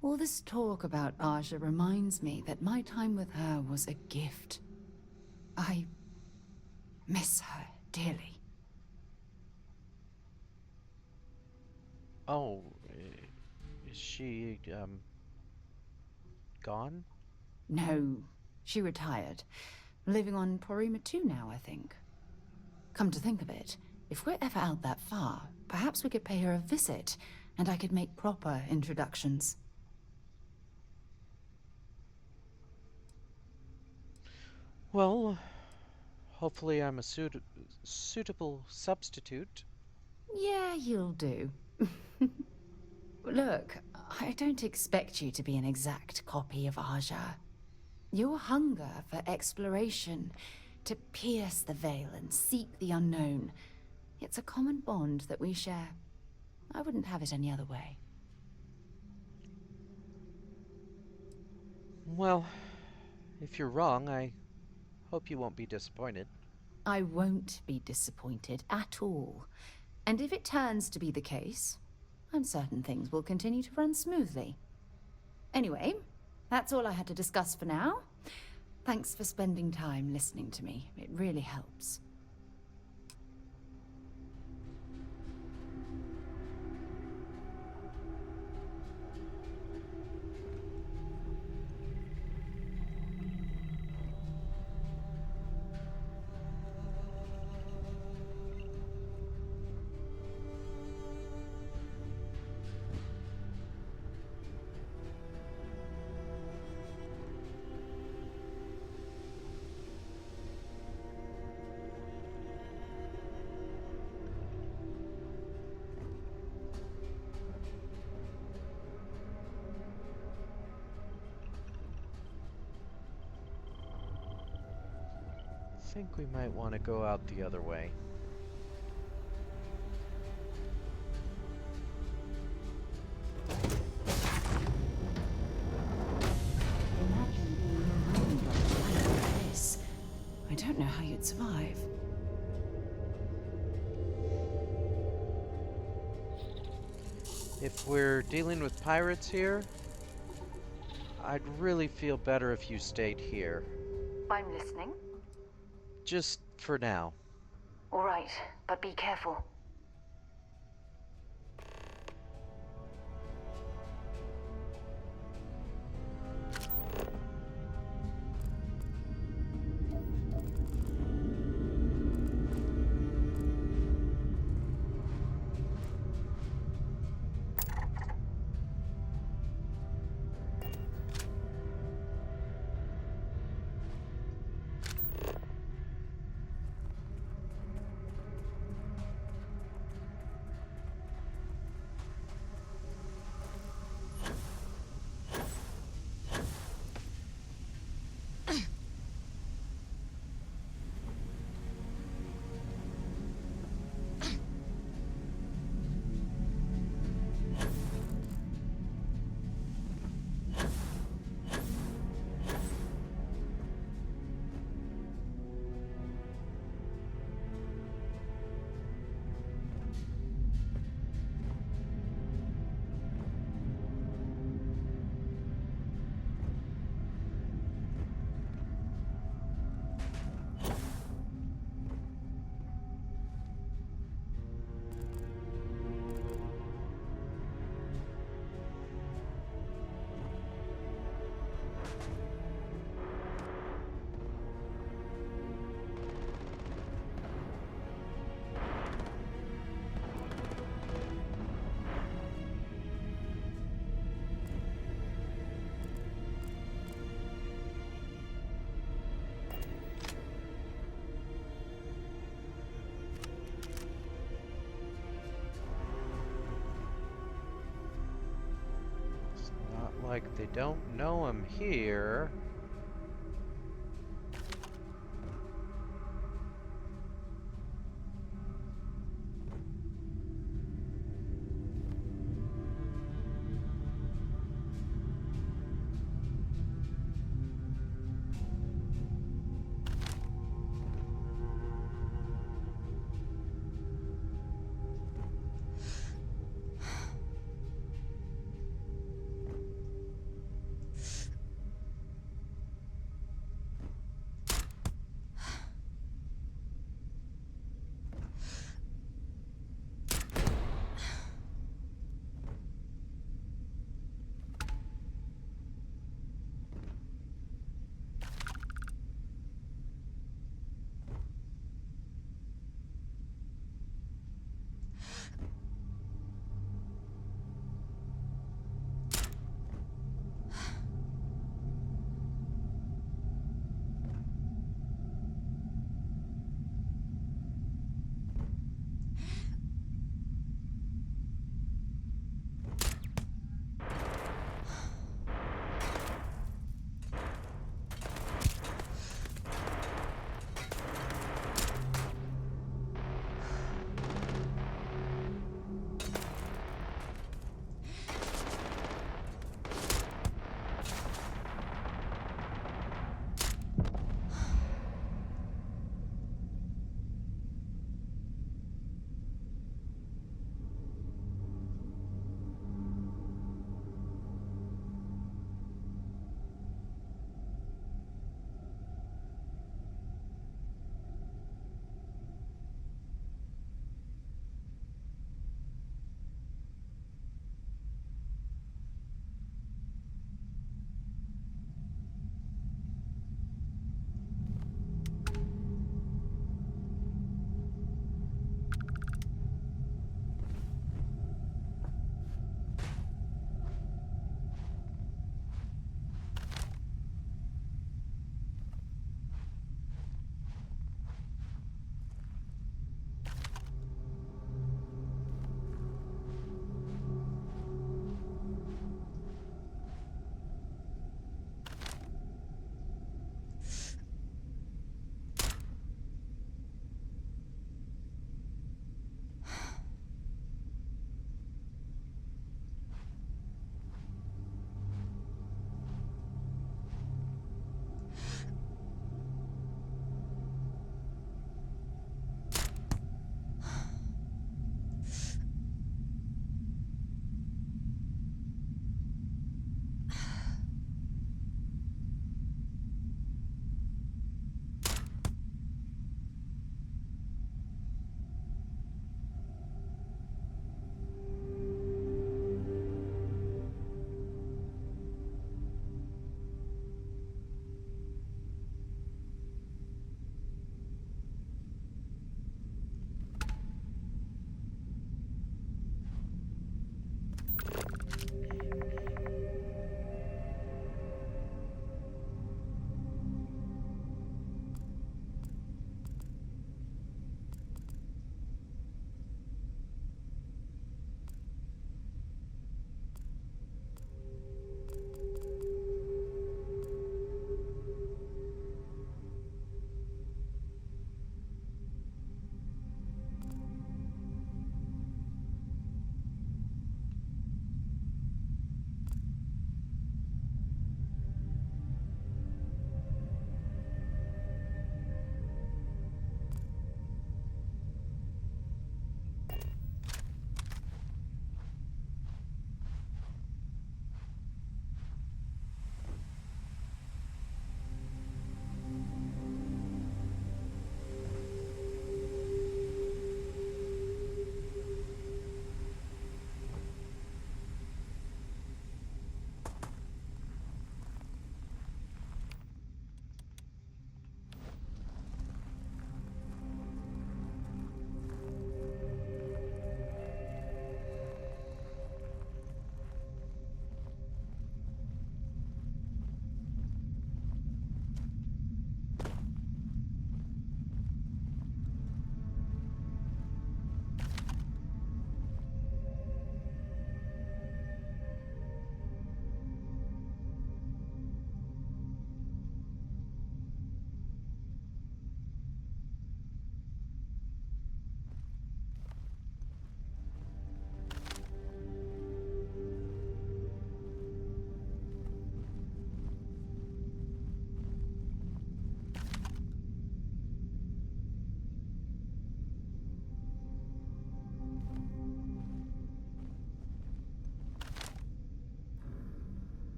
all this talk about Aja reminds me that my time with her was a gift. I miss her dearly. Oh, is she, gone? No, she retired. Living on Porima 2 now, I think. Come to think of it, if we're ever out that far, perhaps we could pay her a visit, and I could make proper introductions. Well, hopefully I'm a suitable substitute. Yeah, you'll do. Look, I don't expect you to be an exact copy of Aja. Your hunger for exploration, to pierce the veil and seek the unknown, it's a common bond that we share. I wouldn't have it any other way. Well, if you're wrong, I hope you won't be disappointed. I won't be disappointed at all. And if it turns to be the case, I'm certain things will continue to run smoothly. Anyway, that's all I had to discuss for now. Thanks for spending time listening to me. It really helps. I think we might want to go out the other way. Imagine being marooned on a planet like this. I don't know how you'd survive. If we're dealing with pirates here, I'd really feel better if you stayed here. I'm listening. Just for now. All right, but be careful. Like they don't know I'm here.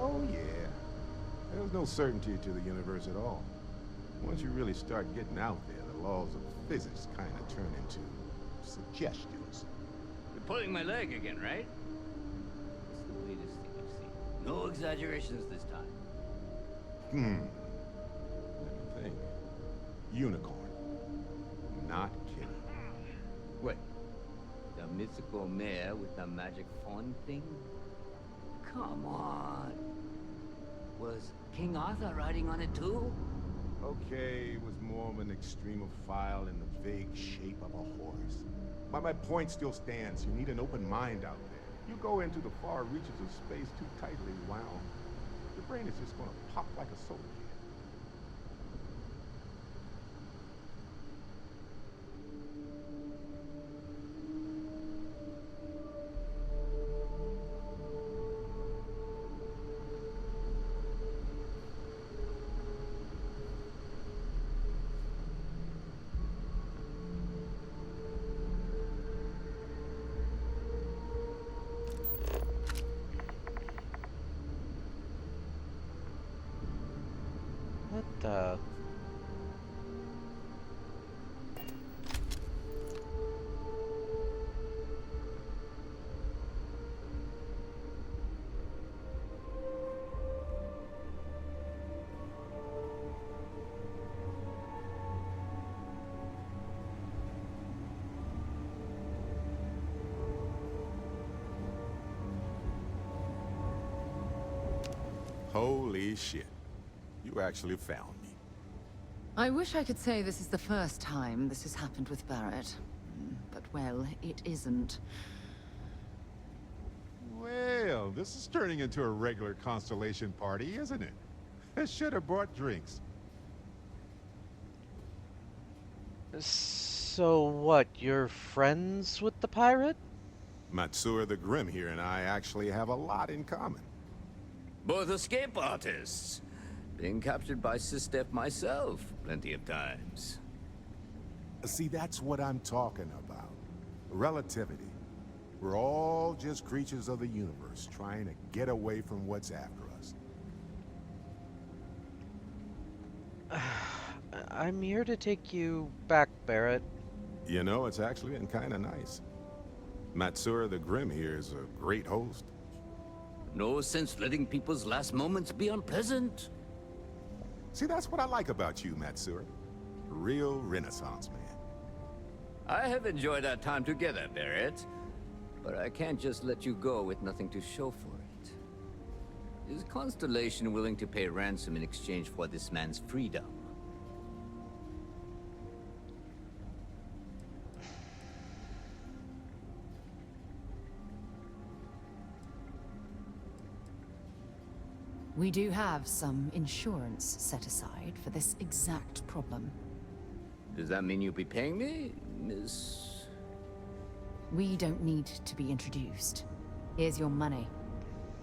Oh, yeah. There's no certainty to the universe at all. Once you really start getting out there, the laws of physics kind of turn into suggestions. You're pulling my leg again, right? It's the latest thing you've seen. No exaggerations this time. Let me think. Unicorn. Not kidding. What? The mythical mare with the magic fawn thing? Come on. Was King Arthur riding on it too? Okay, it was more of an extremophile in the vague shape of a horse. But my point still stands. You need an open mind out there. You go into the far reaches of space too tightly wound, your brain is just gonna pop like a soda can. What the? Holy shit. You actually found me. I wish I could say this is the first time this has happened with Barrett. But, well, it isn't. Well, this is turning into a regular Constellation party, isn't it? I should have brought drinks. So what, you're friends with the pirate? Matsura the Grim here and I actually have a lot in common. Both escape artists. Being captured by Sistef myself, plenty of times. See, that's what I'm talking about. Relativity. We're all just creatures of the universe, trying to get away from what's after us. I'm here to take you back, Barrett. You know, it's actually been kind of nice. Matsura the Grim here is a great host. No sense letting people's last moments be unpleasant. See, that's what I like about you, Matsura. Real Renaissance man. I have enjoyed our time together, Barrett. But I can't just let you go with nothing to show for it. Is Constellation willing to pay ransom in exchange for this man's freedom? We do have some insurance set aside for this exact problem. Does that mean you'll be paying me, Miss... We don't need to be introduced. Here's your money.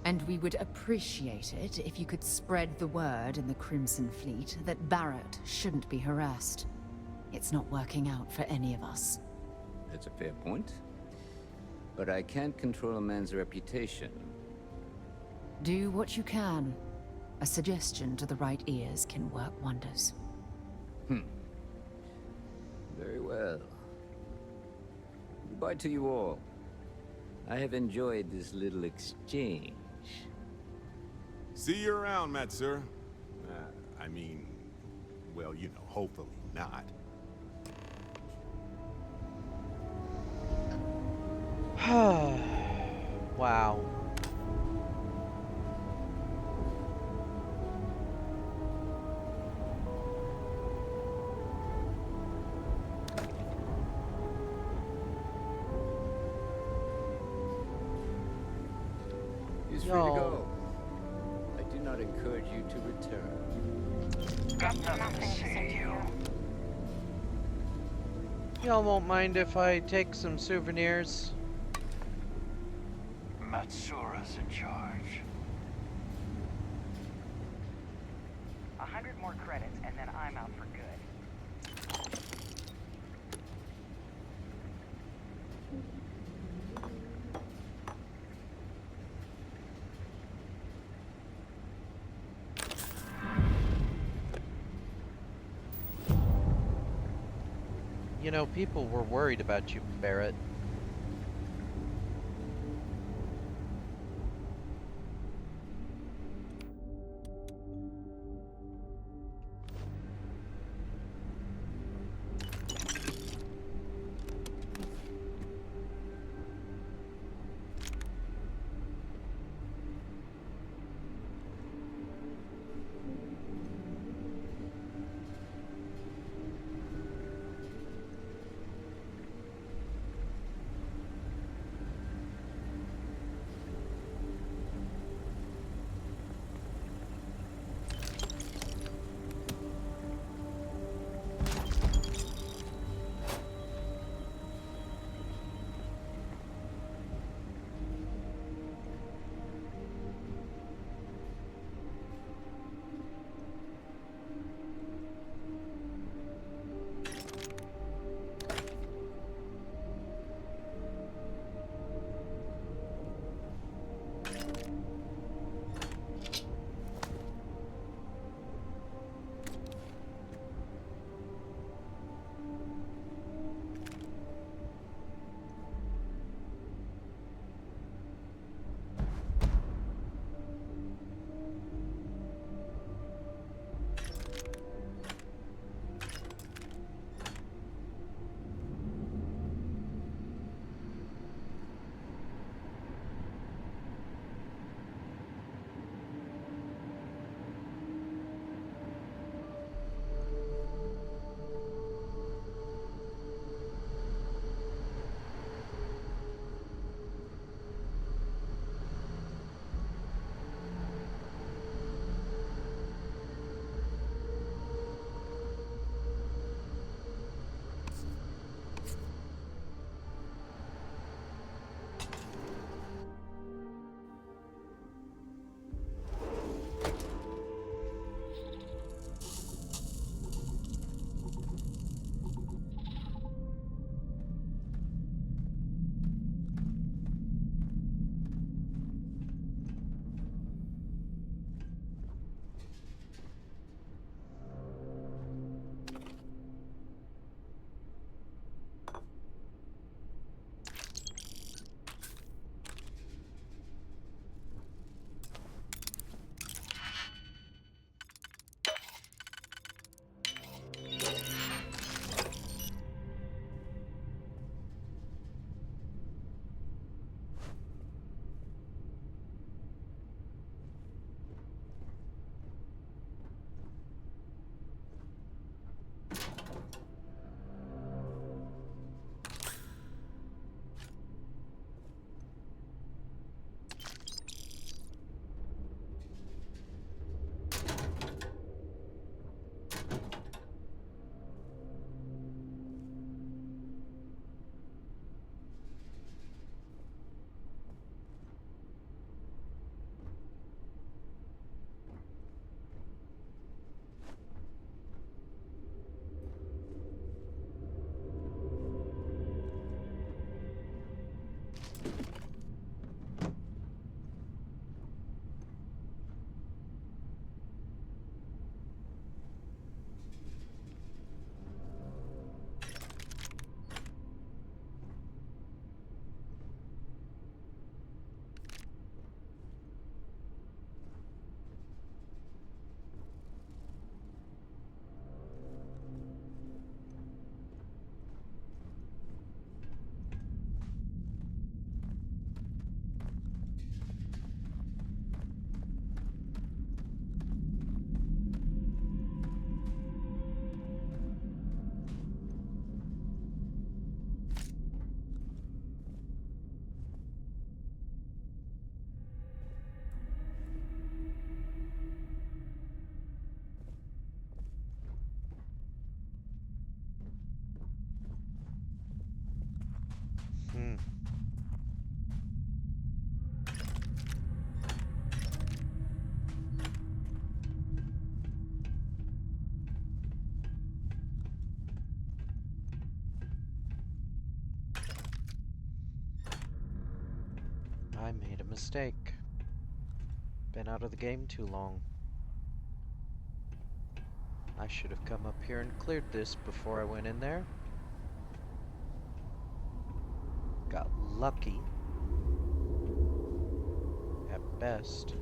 And we would appreciate it if you could spread the word in the Crimson Fleet that Barrett shouldn't be harassed. It's not working out for any of us. That's a fair point. But I can't control a man's reputation. Do what you can. A suggestion to the right ears can work wonders. Very well. Goodbye to you all. I have enjoyed this little exchange. See you around, Matsura. I mean, well, you know, hopefully not. Wow. He's free to go. I do not encourage you to return. Got nothing to say to you. Y'all won't mind if I take some souvenirs? Matsura's in charge. 100 more credits, and then I'm out for good. You know, people were worried about you, Barrett. I made a mistake. Been out of the game too long. I should have come up here and cleared this before I went in there. got lucky. At best.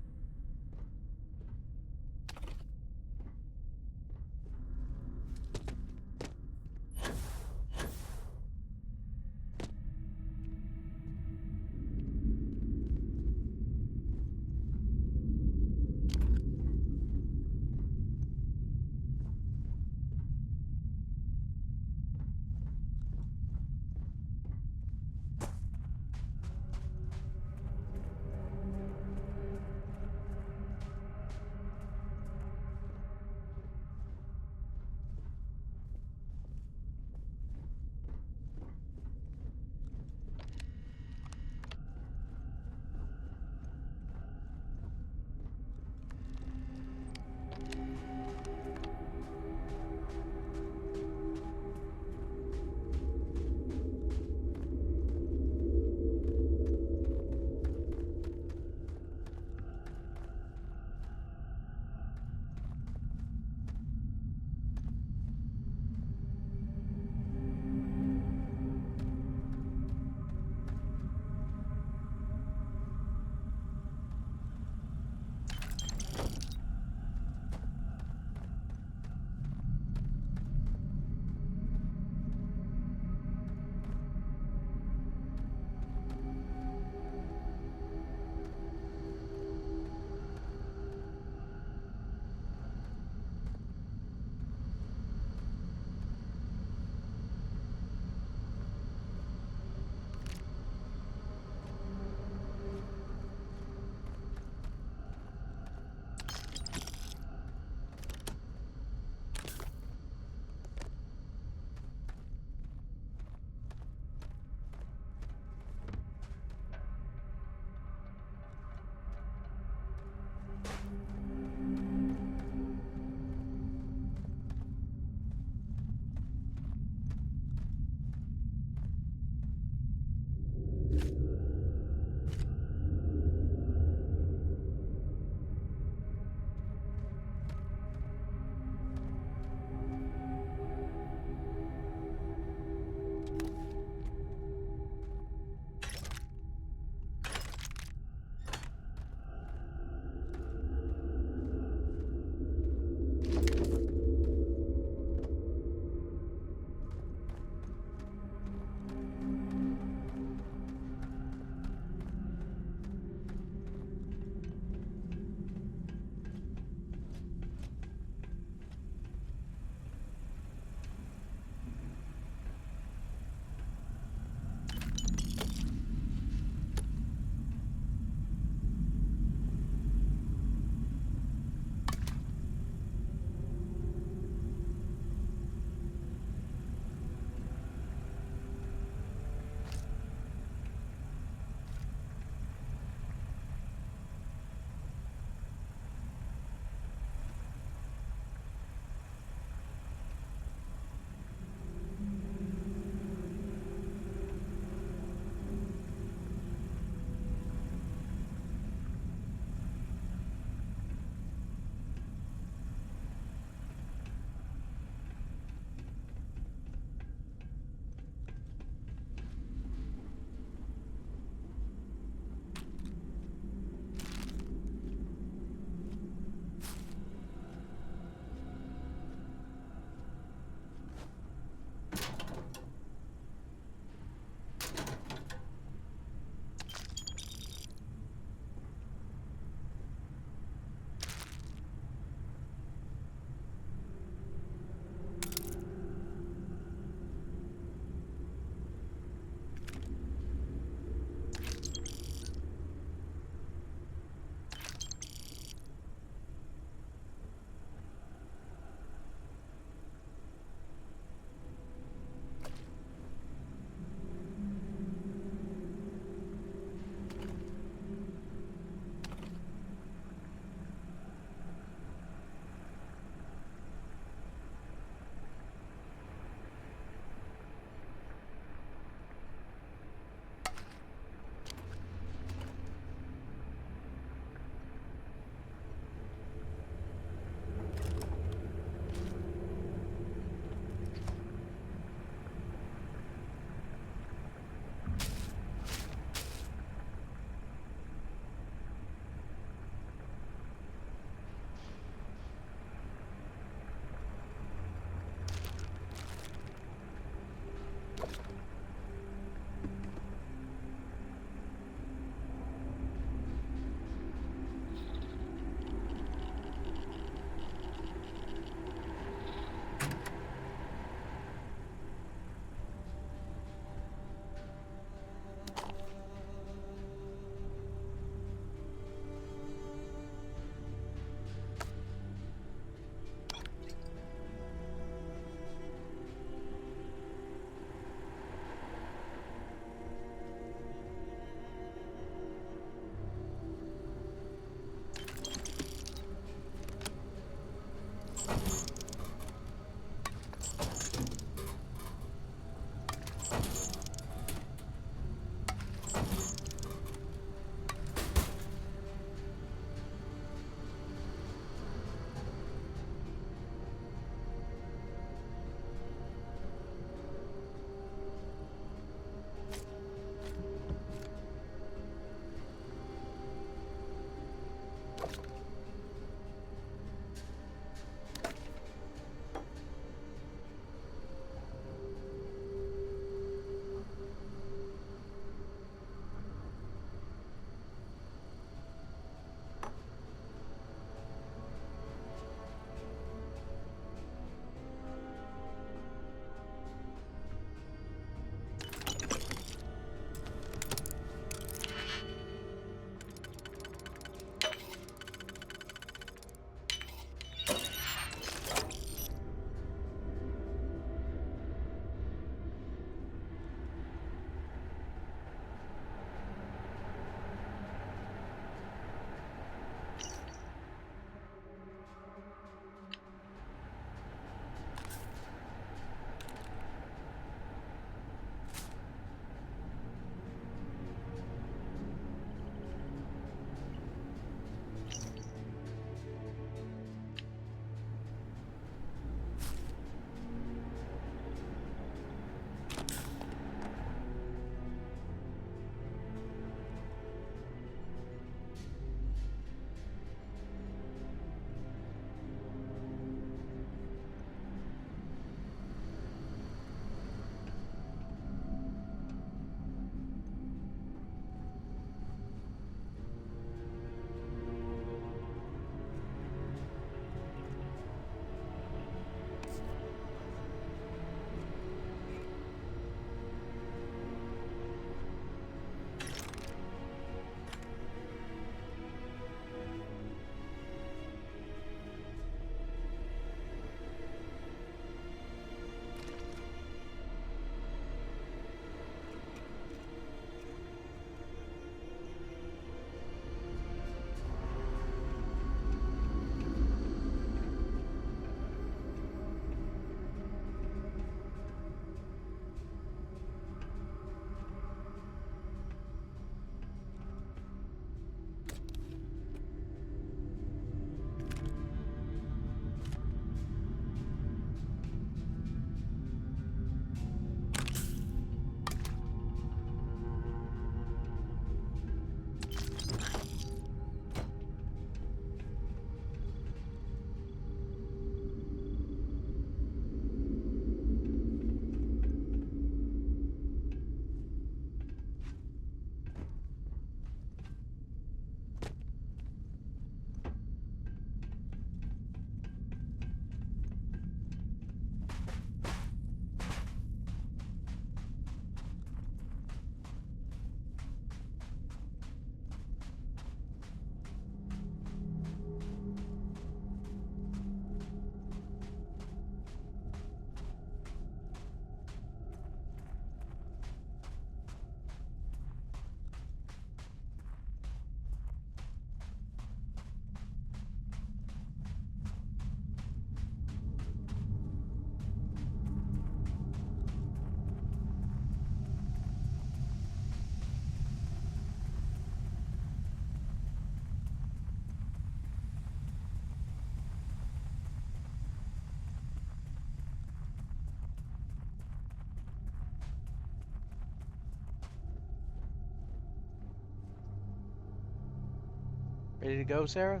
Ready to go, Sarah?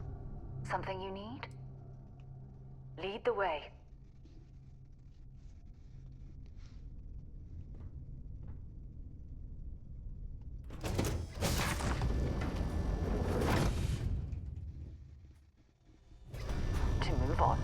Something you need? Lead the way. To move on.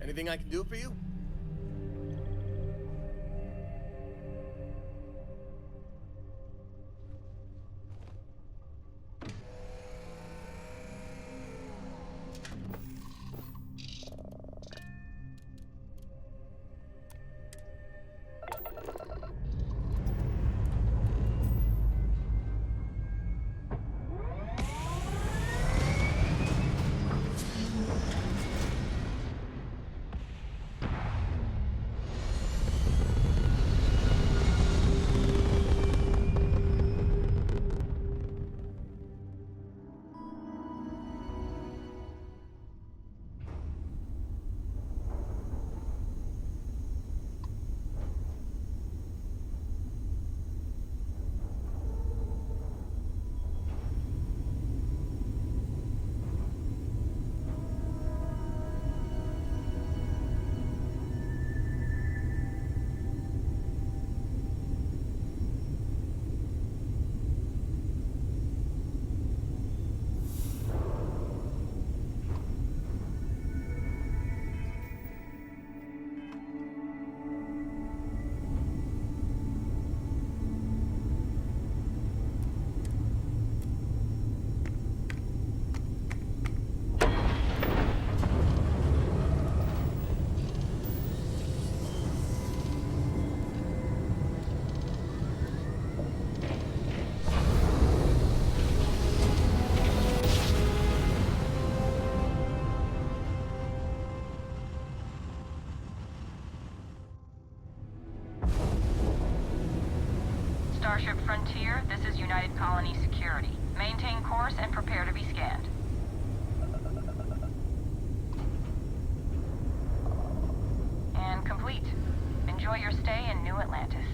Anything I can do for you? Starship Frontier, this is United Colony Security. Maintain course and prepare to be scanned. And complete. Enjoy your stay in New Atlantis.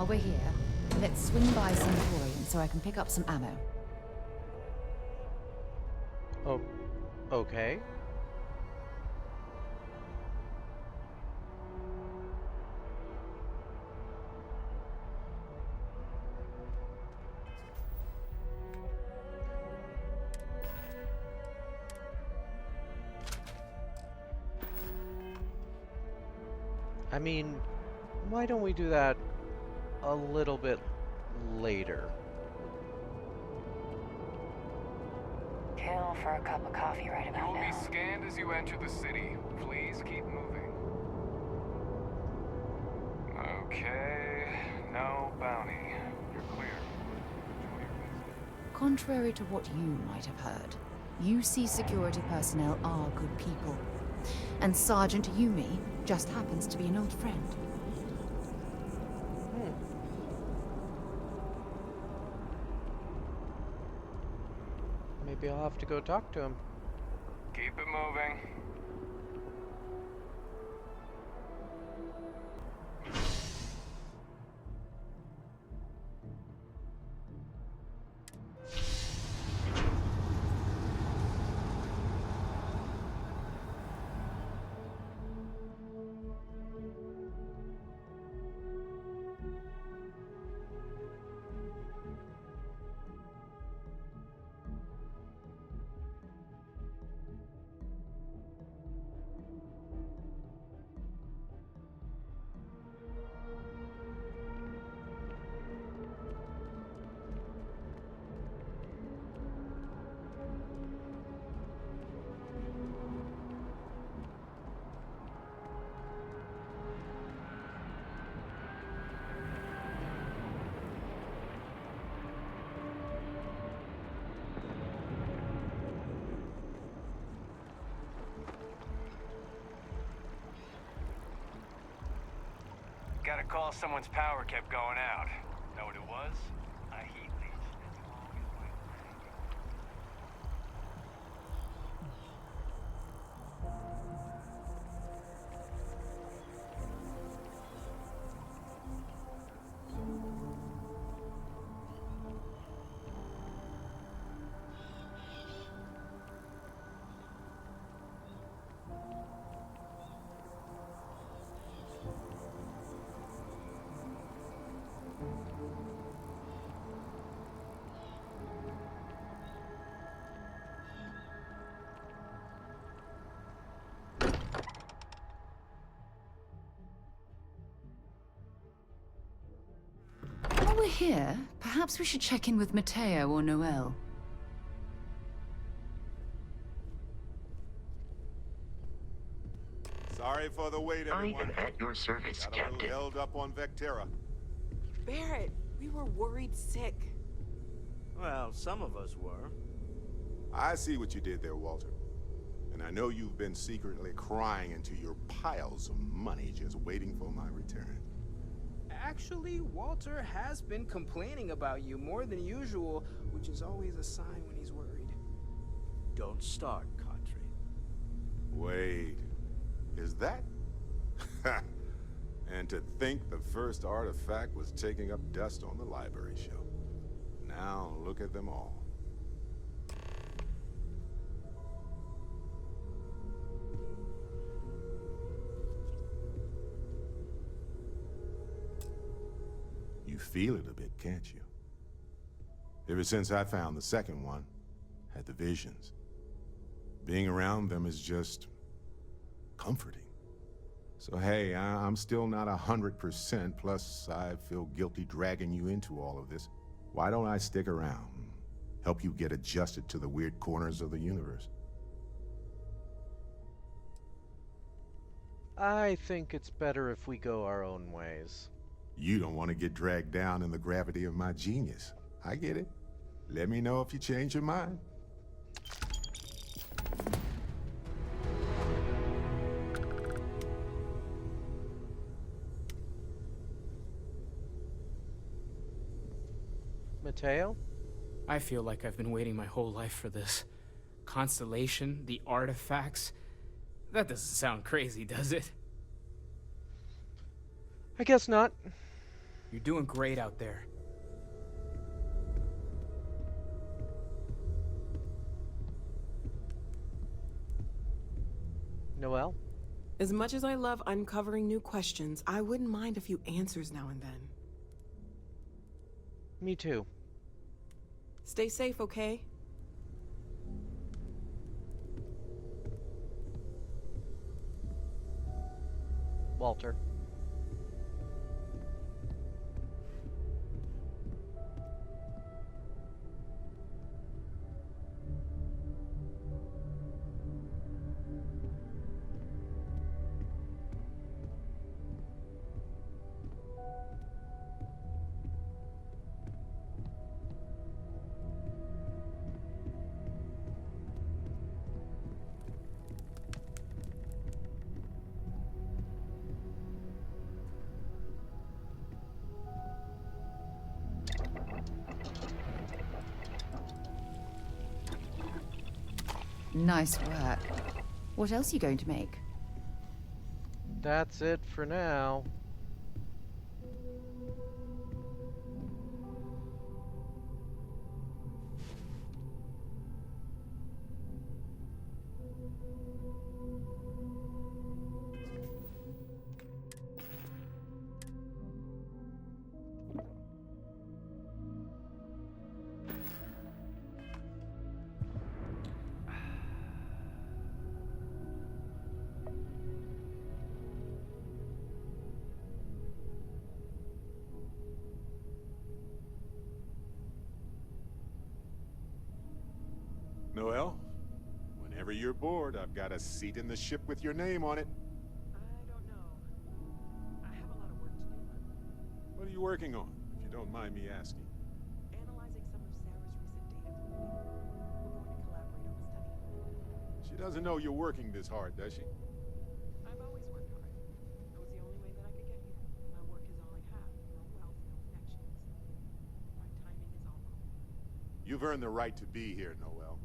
while we're here, let's swing by Centaurian so I can pick up some ammo. Oh, okay. I mean, why don't we do that a little bit later? Kill for a cup of coffee right about You'll now. be scanned as you enter the city. Please keep moving. Okay, no bounty. You're clear. Enjoy your visit. Contrary to what you might have heard, UC security personnel are good people. And Sergeant Yumi just happens to be an old friend. Maybe I'll have to go talk to him. Keep it moving. Got a call someone's power kept going out. Know what it was? A heat leech. While we're here, perhaps we should check in with Mateo or Noel. Sorry for the wait, everyone. I am at your service, Got a little Captain. held up on Vectera. Barrett, we were worried sick. Well, some of us were. I see what you did there, Walter. And I know you've been secretly crying into your piles of money just waiting for my return. Actually, Walter has been complaining about you more than usual, which is always a sign when he's worried. Don't start, Kadri. Wait, is that? And to think the first artifact was taking up dust on the library shelf. Now look at them all. You feel it a bit, can't you? Ever since I found the second one, had the visions. Being around them is just comforting. So hey, I'm still not 100%, plus I feel guilty dragging you into all of this. Why don't I stick around? Help you get adjusted to the weird corners of the universe. I think it's better if we go our own ways. You don't want to get dragged down in the gravity of my genius. I get it. Let me know if you change your mind. Mateo? I feel like I've been waiting my whole life for this. Constellation, the artifacts. That doesn't sound crazy, does it? I guess not. You're doing great out there. Noelle? As much as I love uncovering new questions, I wouldn't mind a few answers now and then. Me too. Stay safe, okay? Walter. Nice work. What else are you going to make? That's it for now. Noelle, whenever you're bored, I've got a seat in the ship with your name on it. I don't know. I have a lot of work to do. What are you working on, if you don't mind me asking? Analyzing some of Sarah's recent data from the leak. We're going to collaborate on the study. She doesn't know you're working this hard, does she? I've always worked hard. It was the only way that I could get here. My work is all I have. No wealth, no connections. My timing is all wrong. You've earned the right to be here, Noelle.